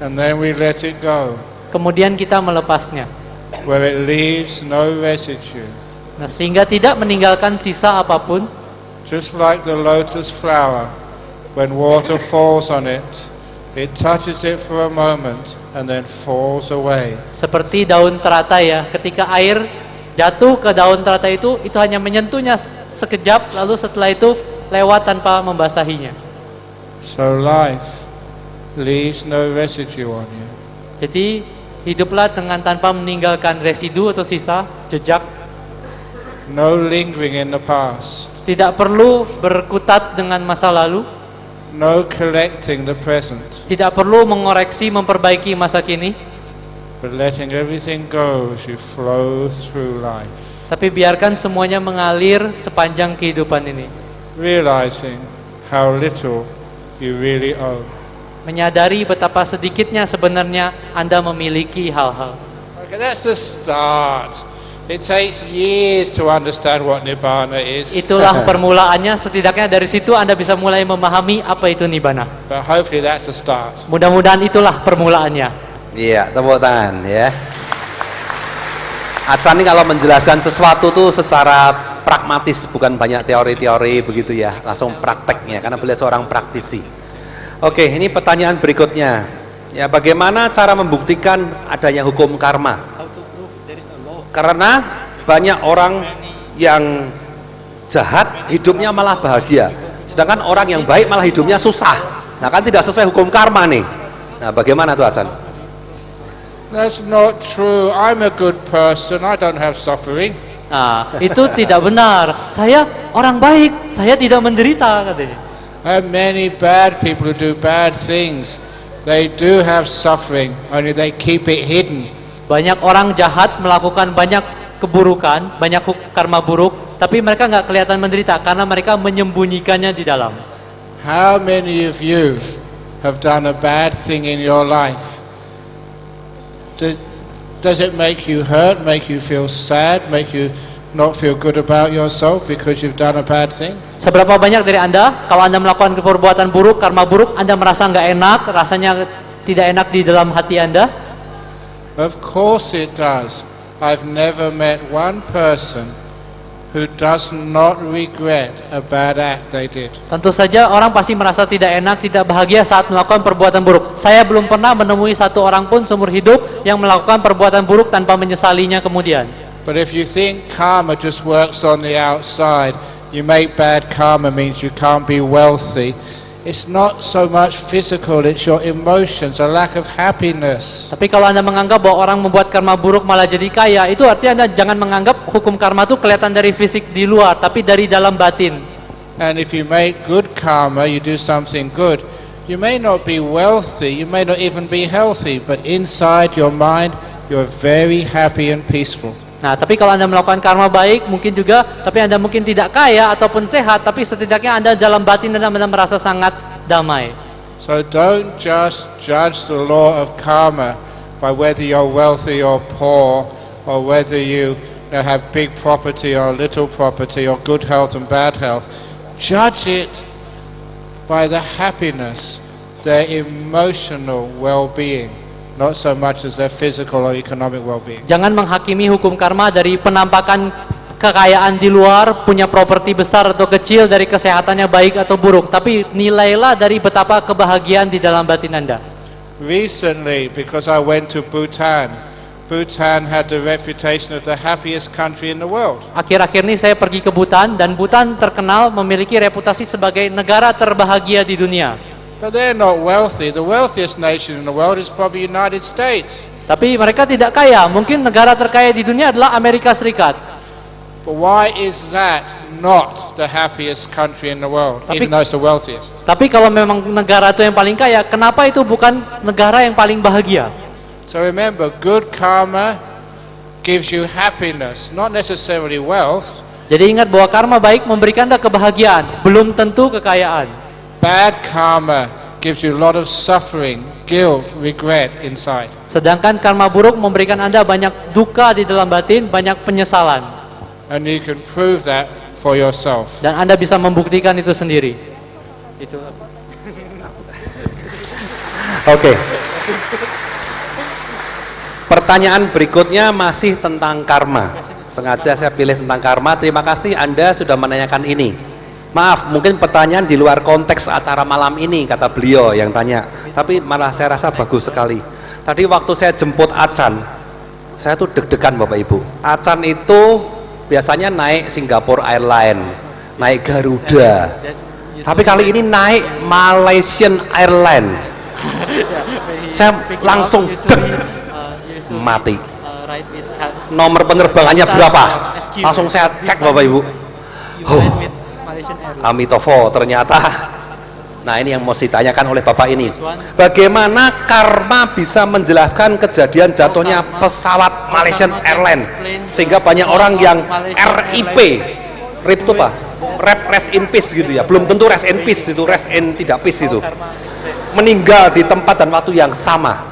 And then we let it go, kemudian kita melepasnya. where it leaves no residue. Nah, sehingga tidak meninggalkan sisa apapun. Just like the lotus flower, when water falls on it, it touches it for a moment and then falls away. Seperti daun teratai ya, ketika air jatuh ke daun teratai itu hanya menyentuhnya sekejap, lalu setelah itu lewat tanpa membasahinya. So life leaves no residue on you. Jadi hiduplah dengan tanpa meninggalkan residu atau sisa, jejak. No lingering in the past. Tidak perlu berkutat dengan masa lalu. No collecting the present. Tidak perlu mengoreksi, memperbaiki masa kini. But letting everything go as you flow through life. Tapi biarkan semuanya mengalir sepanjang kehidupan ini. Realizing how little you really owe. Menyadari betapa sedikitnya sebenarnya Anda memiliki hal-hal. Okay, that's the start. It takes years to understand what Nibbana is. Itulah permulaannya, setidaknya dari situ Anda bisa mulai memahami apa itu Nibbana. But hopefully that's the start. Mudah-mudahan itulah permulaannya. Iya, tepuk tangan ya. Acan ini kalau menjelaskan sesuatu tuh secara pragmatis, bukan banyak teori-teori begitu ya, langsung prakteknya karena beliau seorang praktisi. Oke, ini pertanyaan berikutnya. Ya, bagaimana cara membuktikan adanya hukum karma? Karena banyak orang yang jahat hidupnya malah bahagia, sedangkan orang yang baik malah hidupnya susah. Nah, kan tidak sesuai hukum karma nih. Nah, bagaimana tuh Acan? That's not true. I'm a good person. I don't have suffering. Nah, itu tidak benar. Saya orang baik, saya tidak menderita katanya. And many bad people who do bad things, they do have suffering, only they keep it hidden. Banyak orang jahat melakukan banyak keburukan, banyak karma buruk, tapi mereka nggak kelihatan menderita karena mereka menyembunyikannya di dalam. How many of you have done a bad thing in your life? Does it make you hurt, make you feel sad, make you not feel good about yourself because you've done a bad thing? Seberapa banyak dari Anda, kalau Anda melakukan perbuatan buruk, karma buruk, Anda merasa nggak enak, rasanya tidak enak di dalam hati Anda? Of course it does. I've never met one person who does not regret a bad act they did. Tentu saja orang pasti merasa tidak enak, tidak bahagia saat melakukan perbuatan buruk. Saya belum pernah menemui satu orang pun seumur hidup yang melakukan perbuatan buruk tanpa menyesalinya kemudian. But if you think karma just works on the outside, you make bad karma means you can't be wealthy. It's not so much physical, it's your emotions, a lack of happiness. Tapi kalau Anda menganggap bahwa orang membuat karma buruk malah jadi kaya, itu artinya Anda jangan menganggap hukum karma itu kelihatan dari fisik di luar, tapi dari dalam batin. And if you make good karma, you do something good, you may not be wealthy, you may not even be healthy, but inside your mind, you're very happy and peaceful. Nah, tapi kalau Anda melakukan karma baik, mungkin juga, tapi Anda mungkin tidak kaya ataupun sehat, tapi setidaknya Anda dalam batin Anda merasa sangat damai. So don't just judge the law of karma by whether you're wealthy or poor, or whether you have big property or little property, or good health and bad health. Judge it by the happiness, their emotional well-being, not so much as their physical or economic well-being. Jangan menghakimi hukum karma dari penampakan kekayaan di luar, punya properti besar atau kecil, dari kesehatannya baik atau buruk, tapi nilailah dari betapa kebahagiaan di dalam batin Anda. Recently, because I went to Bhutan, Bhutan had the reputation of the happiest country in the world. Akhir-akhir ini saya pergi ke Bhutan, dan Bhutan terkenal memiliki reputasi sebagai negara terbahagia di dunia. But they're not wealthy. The wealthiest nation in the world is probably United States. Tapi mereka tidak kaya. Mungkin negara terkaya di dunia adalah Amerika Serikat. But why is that not the happiest country in the world, Tapi- even though it's the wealthiest? Tapi kalau memang negara itu yang paling kaya, kenapa itu bukan negara yang paling bahagia? So remember, good karma gives you happiness, not necessarily wealth. Jadi ingat bahwa karma baik memberikan Anda kebahagiaan, belum tentu kekayaan. Bad karma gives you a lot of suffering, guilt, regret inside. Sedangkan karma buruk memberikan Anda banyak duka di dalam batin, banyak penyesalan. And you can prove that for yourself. Dan Anda bisa membuktikan itu sendiri. Itu. Oke. Pertanyaan berikutnya masih tentang karma. Sengaja saya pilih tentang karma. Terima kasih Anda sudah menanyakan ini. Maaf, mungkin pertanyaan di luar konteks acara malam ini, kata beliau yang tanya. Tapi malah saya rasa bagus sekali. Tadi waktu saya jemput Acan, saya tuh deg-degan Bapak Ibu. Acan itu biasanya naik Singapore Airlines, naik Garuda. Tapi kali ini naik Malaysian Airlines. Saya langsung deg, mati. Nomor penerbangannya berapa? Langsung saya cek Bapak Ibu. Amitovo ternyata. Nah ini yang mau ditanyakan oleh Bapak ini. Bagaimana karma bisa menjelaskan kejadian jatuhnya pesawat Malaysian Airlines sehingga banyak orang yang RIP, RIP itu apa? Rest in peace gitu ya. Belum tentu rest in peace itu, rest in tidak peace itu. Meninggal di tempat dan waktu yang sama.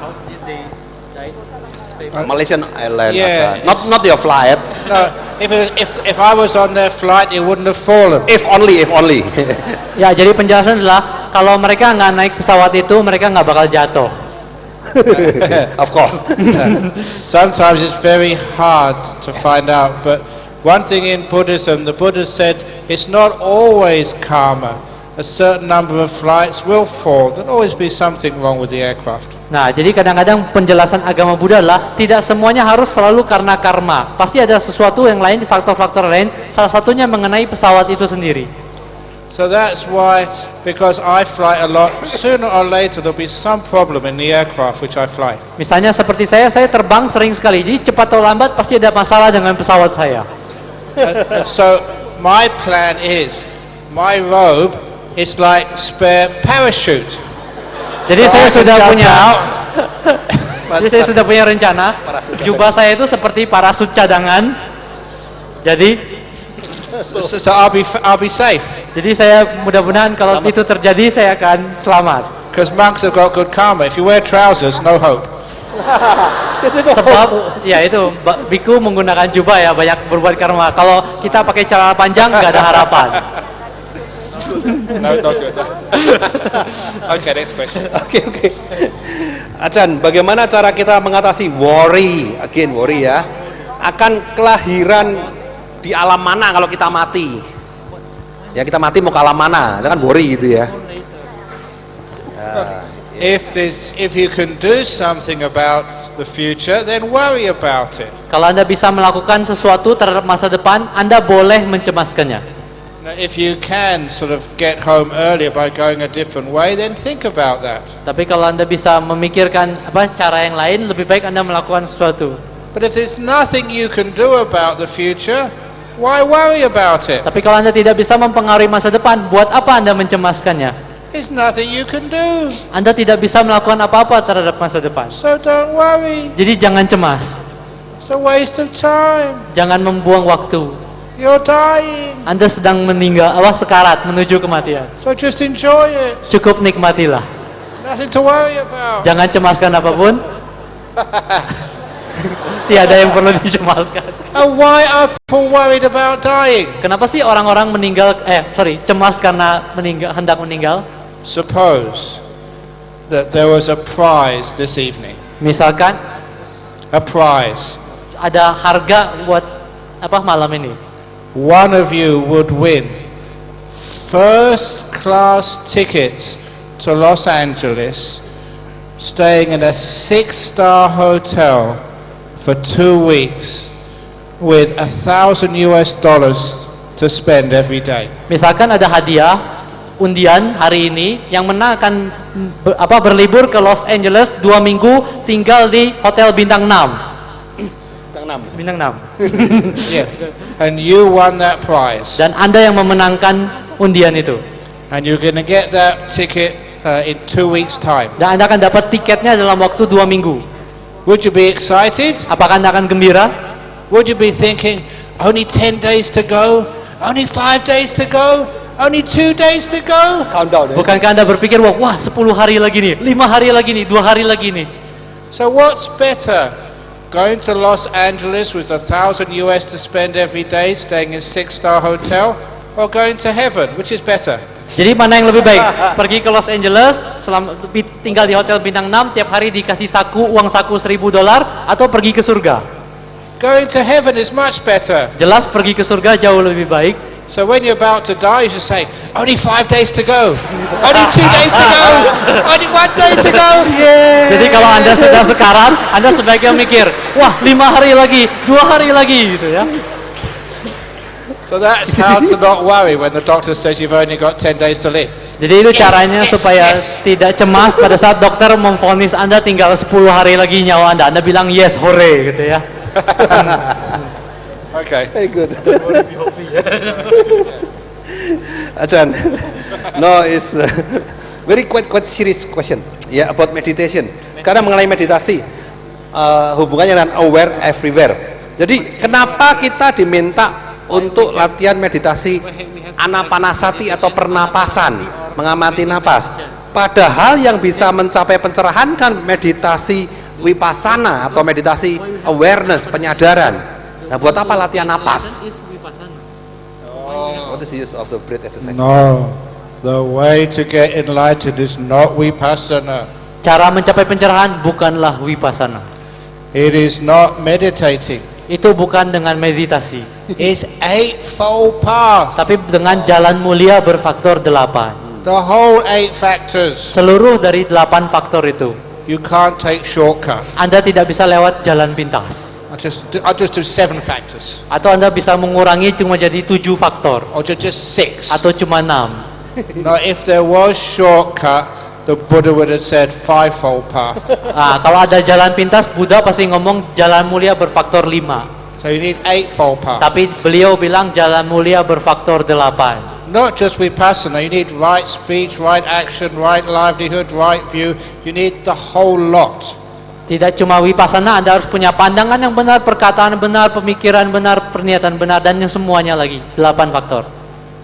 Malaysian Airlines, Yeah, not your flight. No, if I was on their flight, it wouldn't have fallen. If only. Ya, jadi penjelasan adalah kalau mereka nggak naik pesawat itu, mereka nggak bakal jatuh. Of course. Sometimes it's very hard to find out, but one thing in Buddhism, the Buddha said, it's not always karma. A certain number of flights will fall. There'll always be something wrong with the aircraft. Nah, jadi kadang-kadang penjelasan agama Buddha adalah tidak semuanya harus selalu karena karma. Pasti ada sesuatu yang lain, faktor-faktor lain, salah satunya mengenai pesawat itu sendiri. So that's why, because I fly a lot, sooner or later there'll be some problem in the aircraft which I fly. Misalnya seperti saya terbang sering sekali, jadi cepat atau lambat pasti ada masalah dengan pesawat saya. And so my plan is, my robe is like spare parachute. Jadi So saya I can sudah jump punya out. jadi saya sudah punya rencana. Jubah saya itu seperti parasut cadangan. Jadi So I'll be safe. jadi saya mudah-mudahan kalau itu terjadi saya akan selamat. Because monks have got good karma. If you wear trousers, no hope. Sebab ya itu biku menggunakan jubah ya banyak berbuat karma. Kalau kita pakai celana panjang nggak ada harapan. No, not good. Okay, next question. Oke. Acan, bagaimana cara kita mengatasi worry ya, akan kelahiran di alam mana kalau kita mati? Ya kita mati mau ke alam mana? Itu kan worry gitu ya. If you can do something about the future, then worry about it. Kalau Anda bisa melakukan sesuatu terhadap masa depan, Anda boleh mencemaskannya. Now, if you can sort of get home earlier by going a different way, then think about that. Tapi kalau Anda bisa memikirkan cara yang lain, lebih baik Anda melakukan sesuatu. But if there's nothing you can do about the future, why worry about it? Tapi kalau Anda tidak bisa mempengaruhi masa depan, buat apa Anda mencemaskannya? There's nothing you can do, Anda tidak bisa melakukan apa-apa terhadap masa depan. so don't worry. Jadi jangan cemas. It's a waste of time. Jangan membuang waktu. You're dying, Anda sedang meninggal, sekarat menuju kematian. so just enjoy it. Cukup nikmatilah. Nothing to worry about. Jangan cemaskan apapun. Tiada yang perlu dicemaskan. And why are people worried about dying? Kenapa sih orang-orang cemas karena hendak meninggal? Suppose that there was a prize this evening. Misalkan A prize. ada harga buat malam ini. One of you would win first class tickets to Los Angeles, staying in a 6-star hotel for 2 weeks with $1,000 to spend every day. Misalkan ada hadiah undian hari ini yang menang akan berlibur ke Los Angeles 2 minggu tinggal di hotel bintang 6. Bintang 6. Yes. And you won that prize. Dan Anda yang memenangkan undian itu. And you're going to get that ticket in 2 weeks' time. Dan Anda akan dapat tiketnya dalam waktu 2 minggu. Would you be excited? Apakah Anda akan gembira? Would you be thinking, only 10 days to go? Only 5 days to go? Only 2 days to go? Countdown ya. Bukankah Anda berpikir, wah 10 hari lagi nih, 5 hari lagi nih, 2 hari lagi nih. So what's better? Going to Los Angeles with $1,000 US to spend every day staying in a 6-star hotel, or going to heaven? Which is better? Jadi mana yang lebih baik? Pergi ke Los Angeles, tinggal di hotel bintang 6, tiap hari dikasih uang saku $1,000, atau pergi ke surga? Going to heaven is much better. Jelas pergi ke surga jauh lebih baik. So when you're about to die, you should say, only 5 days to go. Only 2 days to go. Only 1 day to go. Yeah. Jadi kalau Anda sudah sekarat, Anda sebaiknya mikir, wah 5 hari lagi, 2 hari lagi gitu ya. So that's how to not worry when the doctor says you've only got 10 days to live. Jadi itu caranya supaya tidak cemas pada saat dokter memvonis Anda tinggal 10 hari lagi nyawa Anda. Anda bilang yes, hore gitu ya. Okay. Very good. Ajahn, no, is very quite serious question. Yeah, about meditation. Karena mengenai meditasi, hubungannya dengan aware everywhere. Jadi kenapa kita diminta untuk latihan meditasi anapanasati atau pernapasan, mengamati napas? Padahal yang bisa mencapai pencerahan kan meditasi vipassana atau meditasi awareness, penyadaran. Nah, buat apa latihan napas? What is the use of the breath exercise? No, the way to get enlightened is not vipassana. Cara mencapai pencerahan bukanlah vipassana. It is not meditating. Itu bukan dengan meditasi. It's eightfold path. Tapi dengan jalan mulia berfaktor 8. The whole 8 factors. Seluruh dari 8 faktor itu. You can't take shortcuts. Anda tidak bisa lewat jalan pintas. I'll just do 7 factors. Atau Anda bisa mengurangi cuma jadi 7 faktor. Or just 6. Atau cuma 6. No, if there was shortcut, the Buddha would have said 5-fold path. Nah, kalau ada jalan pintas, Buddha pasti ngomong jalan mulia berfaktor 5. So you need 8-fold path. Tapi beliau bilang jalan mulia berfaktor 8. Not just vipassana, you need right speech, right action, right livelihood, right view. You need the whole lot. Tidak cuma vipassana, Anda harus punya pandangan yang benar, perkataan benar, pemikiran benar, pernyataan benar, dan yang semuanya lagi. 8 faktor.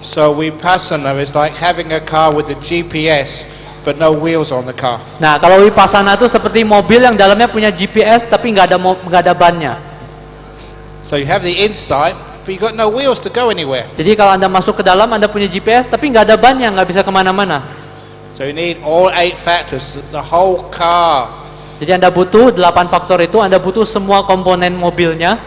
So vipassana is like having a car with a GPS but no wheels on the car. Nah, kalau vipassana itu seperti mobil yang dalamnya punya GPS tapi nggak ada bannya. So you have the insight, but you got no wheels to go anywhere. Jadi kalau Anda masuk ke dalam, Anda punya GPS tapi nggak ada bannya, nggak bisa kemana-mana. So you need all 8 factors, the whole car. Jadi Anda butuh 8 faktor itu, Anda butuh semua komponen mobilnya.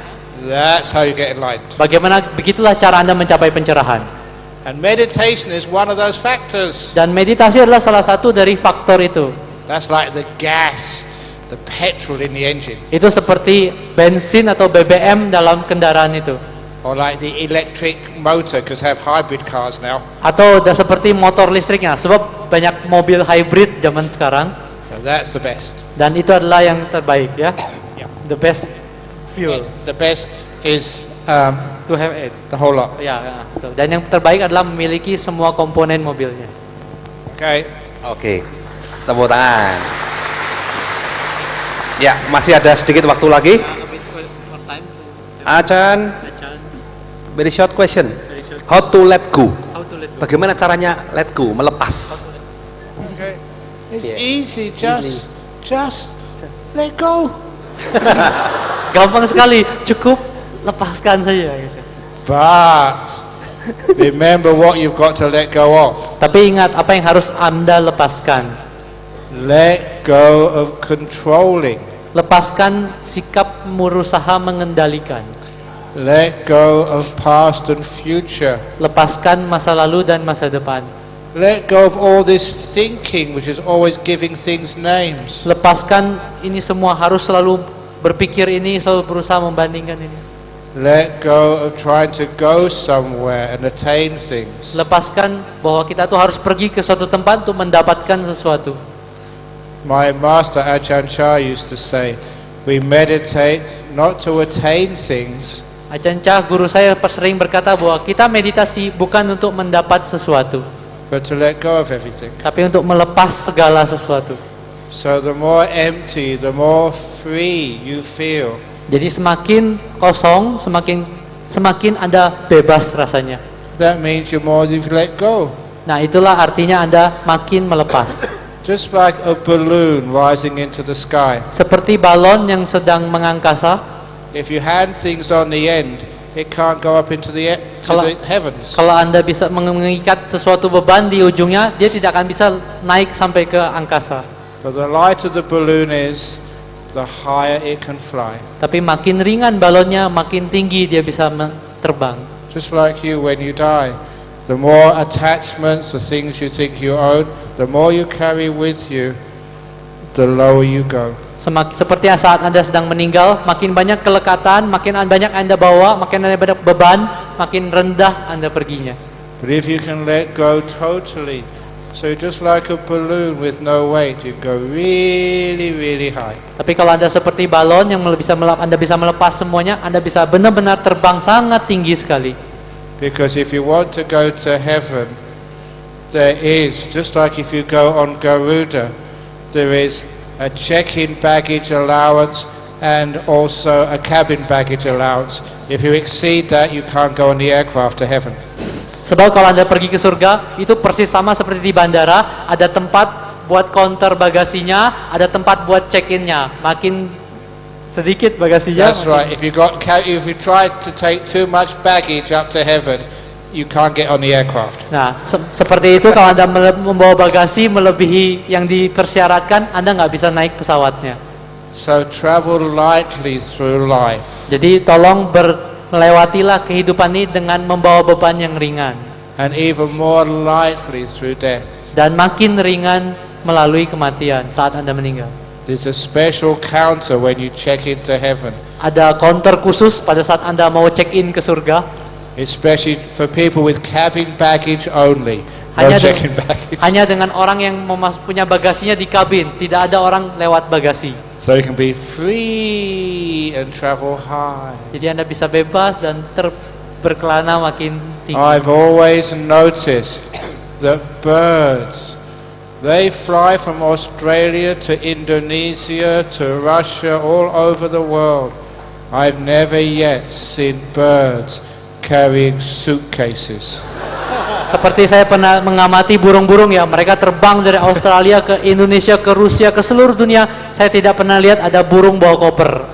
That's how you get enlightened. Bagaimana, begitulah cara Anda mencapai pencerahan. And meditation is one of those factors. Dan meditasi adalah salah satu dari faktor itu. That's like the gas, the petrol in the engine. Itu seperti bensin atau BBM dalam kendaraan itu. Or like the electric motor, because have hybrid cars now. Atau udah seperti motor listriknya, sebab banyak mobil hybrid zaman sekarang. So that's the best. Dan itu adalah yang terbaik ya. The best fuel The best is to have it. the whole lot. Ya, betul. Dan yang terbaik adalah memiliki semua komponen mobilnya. Okay. Oke, tepuk tangan. Ya, masih ada sedikit waktu lagi. Achan, very short question. How to let go? Bagaimana caranya let go, melepas? Okay. It's easy. Just let go. Gampang sekali, cukup lepaskan saja gitu. But remember what you've got to let go of. Tapi ingat apa yang harus Anda lepaskan. Let go of controlling. Lepaskan sikap berusaha mengendalikan. Let go of past and future. Lepaskan masa lalu dan masa depan. Let go of all this thinking which is always giving things names. Lepaskan ini semua, harus selalu berpikir ini, selalu berusaha membandingkan ini. Let go of trying to go somewhere and attain things. Lepaskan bahwa kita tuh harus pergi ke suatu tempat untuk mendapatkan sesuatu. My master Ajahn Chah used to say, We meditate not to attain things, Ajahn Chah, guru saya sering berkata bahwa kita meditasi bukan untuk mendapat sesuatu, but to let go of everything. tapi untuk melepas segala sesuatu. So the more empty, the more free you feel. Jadi semakin kosong, semakin Anda bebas rasanya. That means you're more you've let go. Nah, itulah artinya Anda makin melepas. Just like a balloon rising into the sky. Seperti balon yang sedang mengangkasa, If you hand things on the end, it can't go up into the heavens. kalau Anda bisa mengikat sesuatu beban di ujungnya, dia tidak akan bisa naik sampai ke angkasa. But the lighter the balloon is, the higher it can fly. Tapi makin ringan balonnya, makin tinggi dia bisa terbang. Just like you when you die. The more attachments, the things you think you own, the more you carry with you, the lower you go. Seperti saat Anda sedang meninggal, makin banyak kelekatan, makin banyak Anda bawa, makin banyak beban, makin rendah Anda perginya. But if you can let go totally, so just like a balloon with no weight, you go really, really high. Tapi kalau Anda seperti balon yang Anda bisa melepas semuanya, Anda bisa benar-benar terbang sangat tinggi sekali. Because if you want to go to heaven, there is, just like if you go on Garuda, there is a check-in baggage allowance and also a cabin baggage allowance. If you exceed that, you can't go on the aircraft to heaven. Sebab kalau Anda pergi ke surga, itu persis sama seperti di bandara, ada tempat buat counter bagasinya, ada tempat buat check-innya. Makin sedikit bagasinya. That's right. If you try to take too much baggage up to heaven, you can't get on the aircraft. Nah, seperti itu kalau Anda membawa bagasi melebihi yang dipersyaratkan, Anda nggak bisa naik pesawatnya. So travel lightly through life. Jadi tolong melewatilah kehidupan ini dengan membawa beban yang ringan. And even more lightly through death. Dan makin ringan melalui kematian saat Anda meninggal. There's a special counter when you check into heaven. Ada counter khusus pada saat Anda mau check-in ke surga. Especially for people with cabin baggage only. No check-in baggage. Hanya dengan orang yang punya bagasinya di kabin, tidak ada orang lewat bagasi. So you can be free and travel high. Jadi Anda bisa bebas dan berkelana makin tinggi. I've always noticed that birds, they fly from Australia to Indonesia to Russia, all over the world. I've never yet seen birds carrying suitcases. Seperti saya pernah mengamati burung-burung ya, mereka terbang dari Australia ke Indonesia, ke Rusia, ke seluruh dunia. Saya tidak pernah lihat ada burung bawa koper.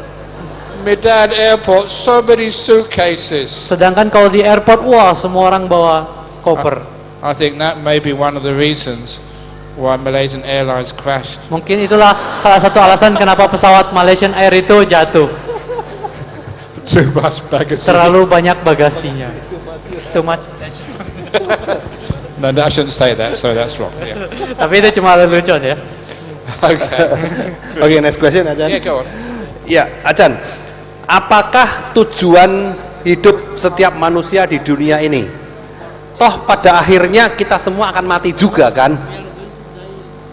Medan Airport, so many suitcases. Sedangkan kalau di airport, wah semua orang bawa koper. I think that may be one of the reasons why Malaysian Airlines crashed. Mungkin itulah salah satu alasan kenapa pesawat Malaysian Air itu jatuh. Too much baggage. Terlalu banyak bagasinya. Too much. No, I shouldn't say that, so that's wrong. Yeah. Tapi itu cuma lelucon ya. Oke, next question Ajahn. Yeah, go on. Ya, Ajahn. Apakah tujuan hidup setiap manusia di dunia ini? Toh pada akhirnya kita semua akan mati juga kan?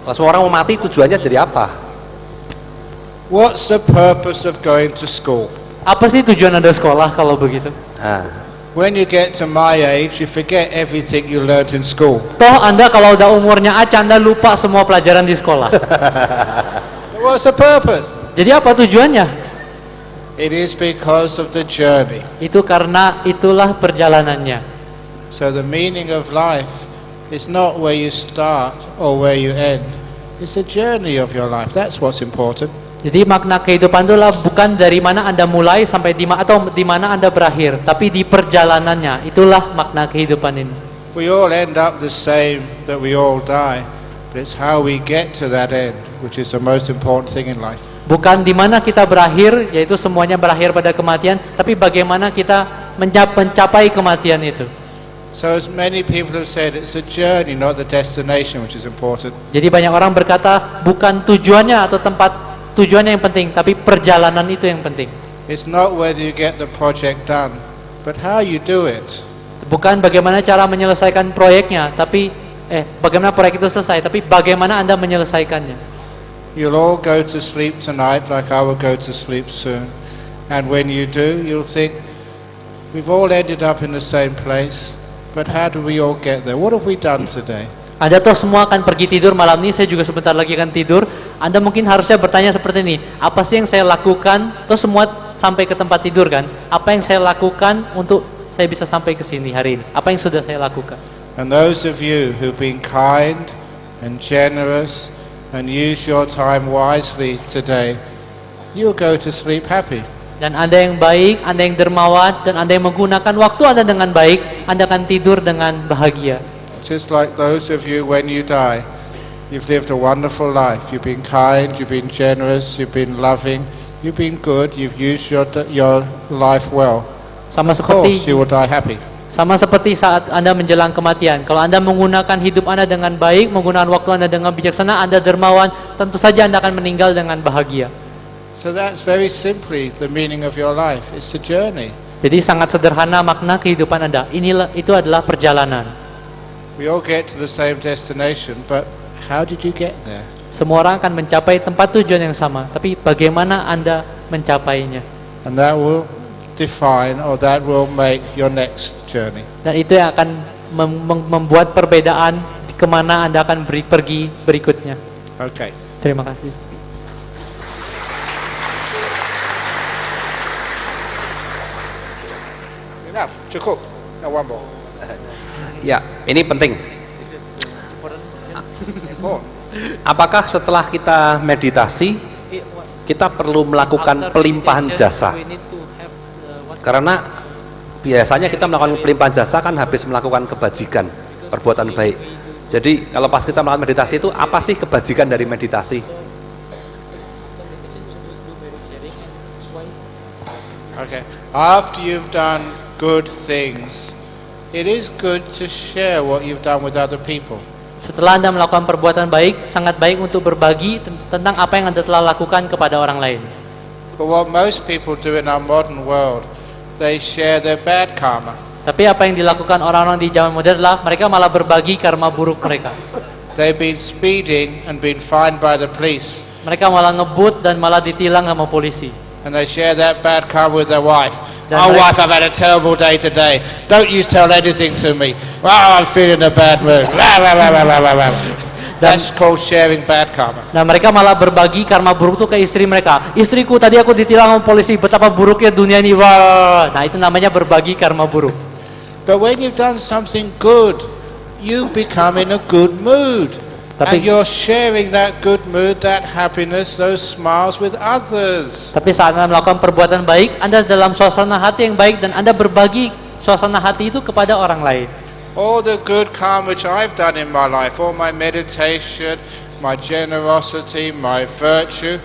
Kalau semua orang mau mati, tujuannya jadi apa? What's the purpose of going to school? Apa sih tujuan Anda sekolah kalau begitu? Nah, When you get to my age, you forget everything you learned in school. Toh Anda kalau udah umurnya Aca, Anda lupa semua pelajaran di sekolah. So what's the purpose? Jadi apa tujuannya? It is because of the journey. Itu karena itulah perjalanannya. So the meaning of life is not where you start or where you end. It's the journey of your life. That's what's important. Jadi makna kehidupan itulah bukan dari mana Anda mulai sampai di mana Anda berakhir, tapi di perjalanannya. Itulah makna kehidupan ini. We all end up the same, that we all die, but it's how we get to that end, which is the most important thing in life. Bukan di mana kita berakhir, yaitu semuanya berakhir pada kematian, tapi bagaimana kita mencapai kematian itu. So as many people have said, it's a journey, not the destination, which is important. Jadi banyak orang berkata bukan tujuannya atau tempat tujuannya yang penting, tapi perjalanan itu yang penting. It's not whether you get the project done, but how you do it. Bukan bagaimana cara menyelesaikan proyeknya, tapi bagaimana proyek itu selesai, tapi bagaimana Anda menyelesaikannya. you'll all go to sleep tonight like I will go to sleep soon. And when you do, you'll think, we've all ended up in the same place, but how do we all get there? What have we done today? Anda toh semua akan pergi tidur malam ini, saya juga sebentar lagi akan tidur. Anda mungkin harusnya bertanya seperti ini, apa sih yang saya lakukan? Toh semua sampai ke tempat tidur kan? Apa yang saya lakukan untuk saya bisa sampai ke sini hari ini? Apa yang sudah saya lakukan? And those of you who've been kind and generous and use your time wisely today, you'll go to sleep happy. Dan Anda yang baik, Anda yang dermawan, dan Anda yang menggunakan waktu Anda dengan baik, Anda akan tidur dengan bahagia. Just like those of you when you die, you've lived a wonderful life. You've been kind, you've been generous, you've been loving, you've been good, you've used your life well. Sama Of course, seperti you will die happy. Sama seperti saat Anda menjelang kematian. Kalau Anda menggunakan hidup Anda dengan baik, menggunakan waktu Anda dengan bijaksana, Anda dermawan, tentu saja Anda akan meninggal dengan bahagia. So that's very simply the meaning of your life. It's a journey. Jadi sangat sederhana makna kehidupan Anda. Itu adalah perjalanan. We all get to the same destination, but how did you get there? Semua orang akan mencapai tempat tujuan yang sama, tapi bagaimana Anda mencapainya? And that will define, or that will make your next journey. Dan itu yang akan membuat perbedaan kemana Anda akan pergi berikutnya. Okay. Terima kasih. Enough. Cukup. Now one more. Ya, ini penting. Important. Apakah setelah kita meditasi, kita perlu melakukan pelimpahan jasa? Karena biasanya kita melakukan pelimpahan jasa kan habis melakukan kebajikan, perbuatan baik. Jadi kalau pas kita melakukan meditasi itu, apa sih kebajikan dari meditasi? Okay. After you've done good things, it is good to share what you've done with other people. Setelah Anda melakukan perbuatan baik, sangat baik untuk berbagi tentang apa yang Anda telah lakukan kepada orang lain. But what most people do in our modern world, they share their bad karma. Tapi apa yang dilakukan orang-orang di zaman modern adalah mereka malah berbagi karma buruk mereka. They've been speeding and been fined by the police, Mereka malah ngebut dan malah ditilang sama polisi. and they share that bad karma with their wife. Dan Oh, mereka- wife, I've had a terrible day today. Don't you tell anything to me. Oh, I'm feeling a bad mood. Rah, rah, rah, rah, rah, rah, rah. That's called sharing bad karma. Nah mereka malah berbagi karma buruk tuh ke istri mereka. Istriku tadi aku ditilang sama polisi, betapa buruknya dunia ini. Wah. Nah itu namanya berbagi karma buruk. But when you've done something good, you become in a good mood. Tapi- And you're sharing that good mood, that happiness, those smiles with others. Tapi saat Anda melakukan perbuatan baik, Anda dalam suasana hati yang baik dan Anda berbagi suasana hati itu kepada orang lain. All the good karma which I've done in my life, all my meditation, my generosity, my virtue,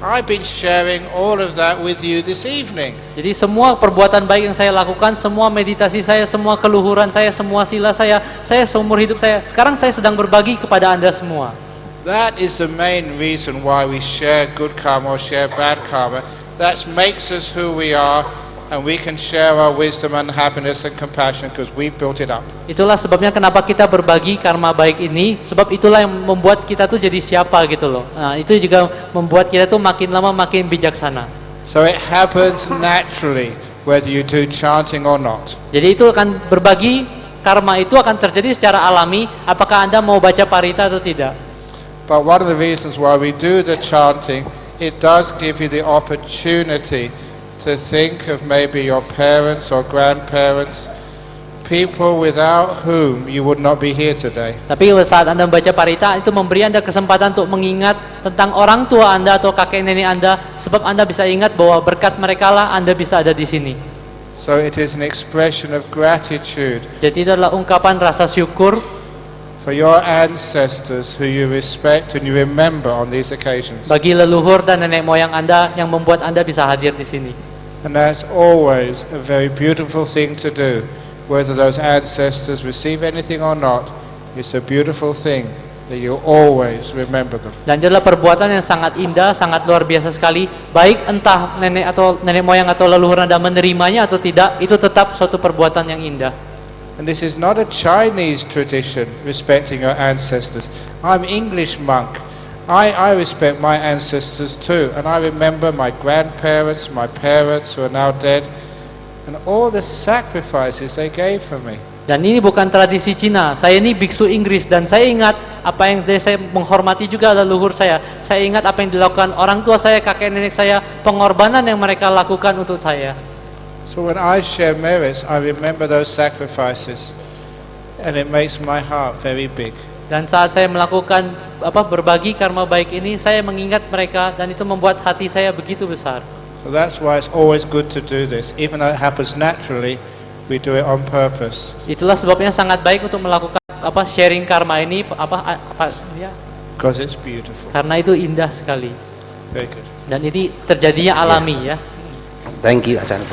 I've been sharing all of that with you this evening. Jadi semua perbuatan baik yang saya lakukan, semua meditasi saya, semua keluhuran saya, semua sila saya seumur hidup saya, sekarang saya sedang berbagi kepada Anda semua. That is the main reason why we share good karma or share bad karma. That makes us who we are, and we can share our wisdom and happiness and compassion because we built it up. Itulah sebabnya kenapa kita berbagi karma baik ini, sebab itulah yang membuat kita tuh jadi siapa gitu loh. Nah, itu juga membuat kita tuh makin lama makin bijaksana. So it happens naturally whether you do chanting or not. Jadi itu akan berbagi karma itu akan terjadi secara alami apakah Anda mau baca parita atau tidak. But one of the reasons why we do the chanting, it does give you the opportunity to think of maybe your parents or grandparents, people without whom you would not be here today. Tapi saat Anda membaca parita itu memberi Anda kesempatan untuk mengingat tentang orang tua Anda atau kakek nenek Anda, sebab Anda bisa ingat bahwa berkat mereka lah Anda bisa ada di sini. So it is an expression of gratitude Jadi itu adalah ungkapan rasa syukur for your ancestors who you respect and you remember on these occasions. bagi leluhur dan nenek moyang Anda yang membuat Anda bisa hadir di sini. And that's always a very beautiful thing to do. Whether those ancestors receive anything or not, it's a beautiful thing that you always remember them. Dan itu adalah perbuatan yang sangat indah, sangat luar biasa sekali. Baik entah nenek moyang atau leluhur Anda menerimanya atau tidak, itu tetap suatu perbuatan yang indah. And this is not a Chinese tradition, respecting your ancestors. I'm English monk. I respect my ancestors too, and I remember my grandparents, my parents who are now dead, and all the sacrifices they gave for me. Dan ini bukan tradisi Cina. Saya ini biksu Inggris dan saya ingat apa yang saya menghormati juga leluhur saya. Saya ingat apa yang dilakukan orang tua saya, kakek nenek saya, pengorbanan yang mereka lakukan untuk saya. So when I share merits, I remember those sacrifices, and it makes my heart very big. Dan saat saya melakukan berbagi karma baik ini, saya mengingat mereka dan itu membuat hati saya begitu besar. So that's why it's always good to do this, even though it happens naturally. We do it on purpose. Itulah sebabnya sangat baik untuk melakukan sharing karma ini ya, Because it's beautiful. karena itu indah sekali Very good. dan ini terjadinya alami ya. Thank you, Ajahn.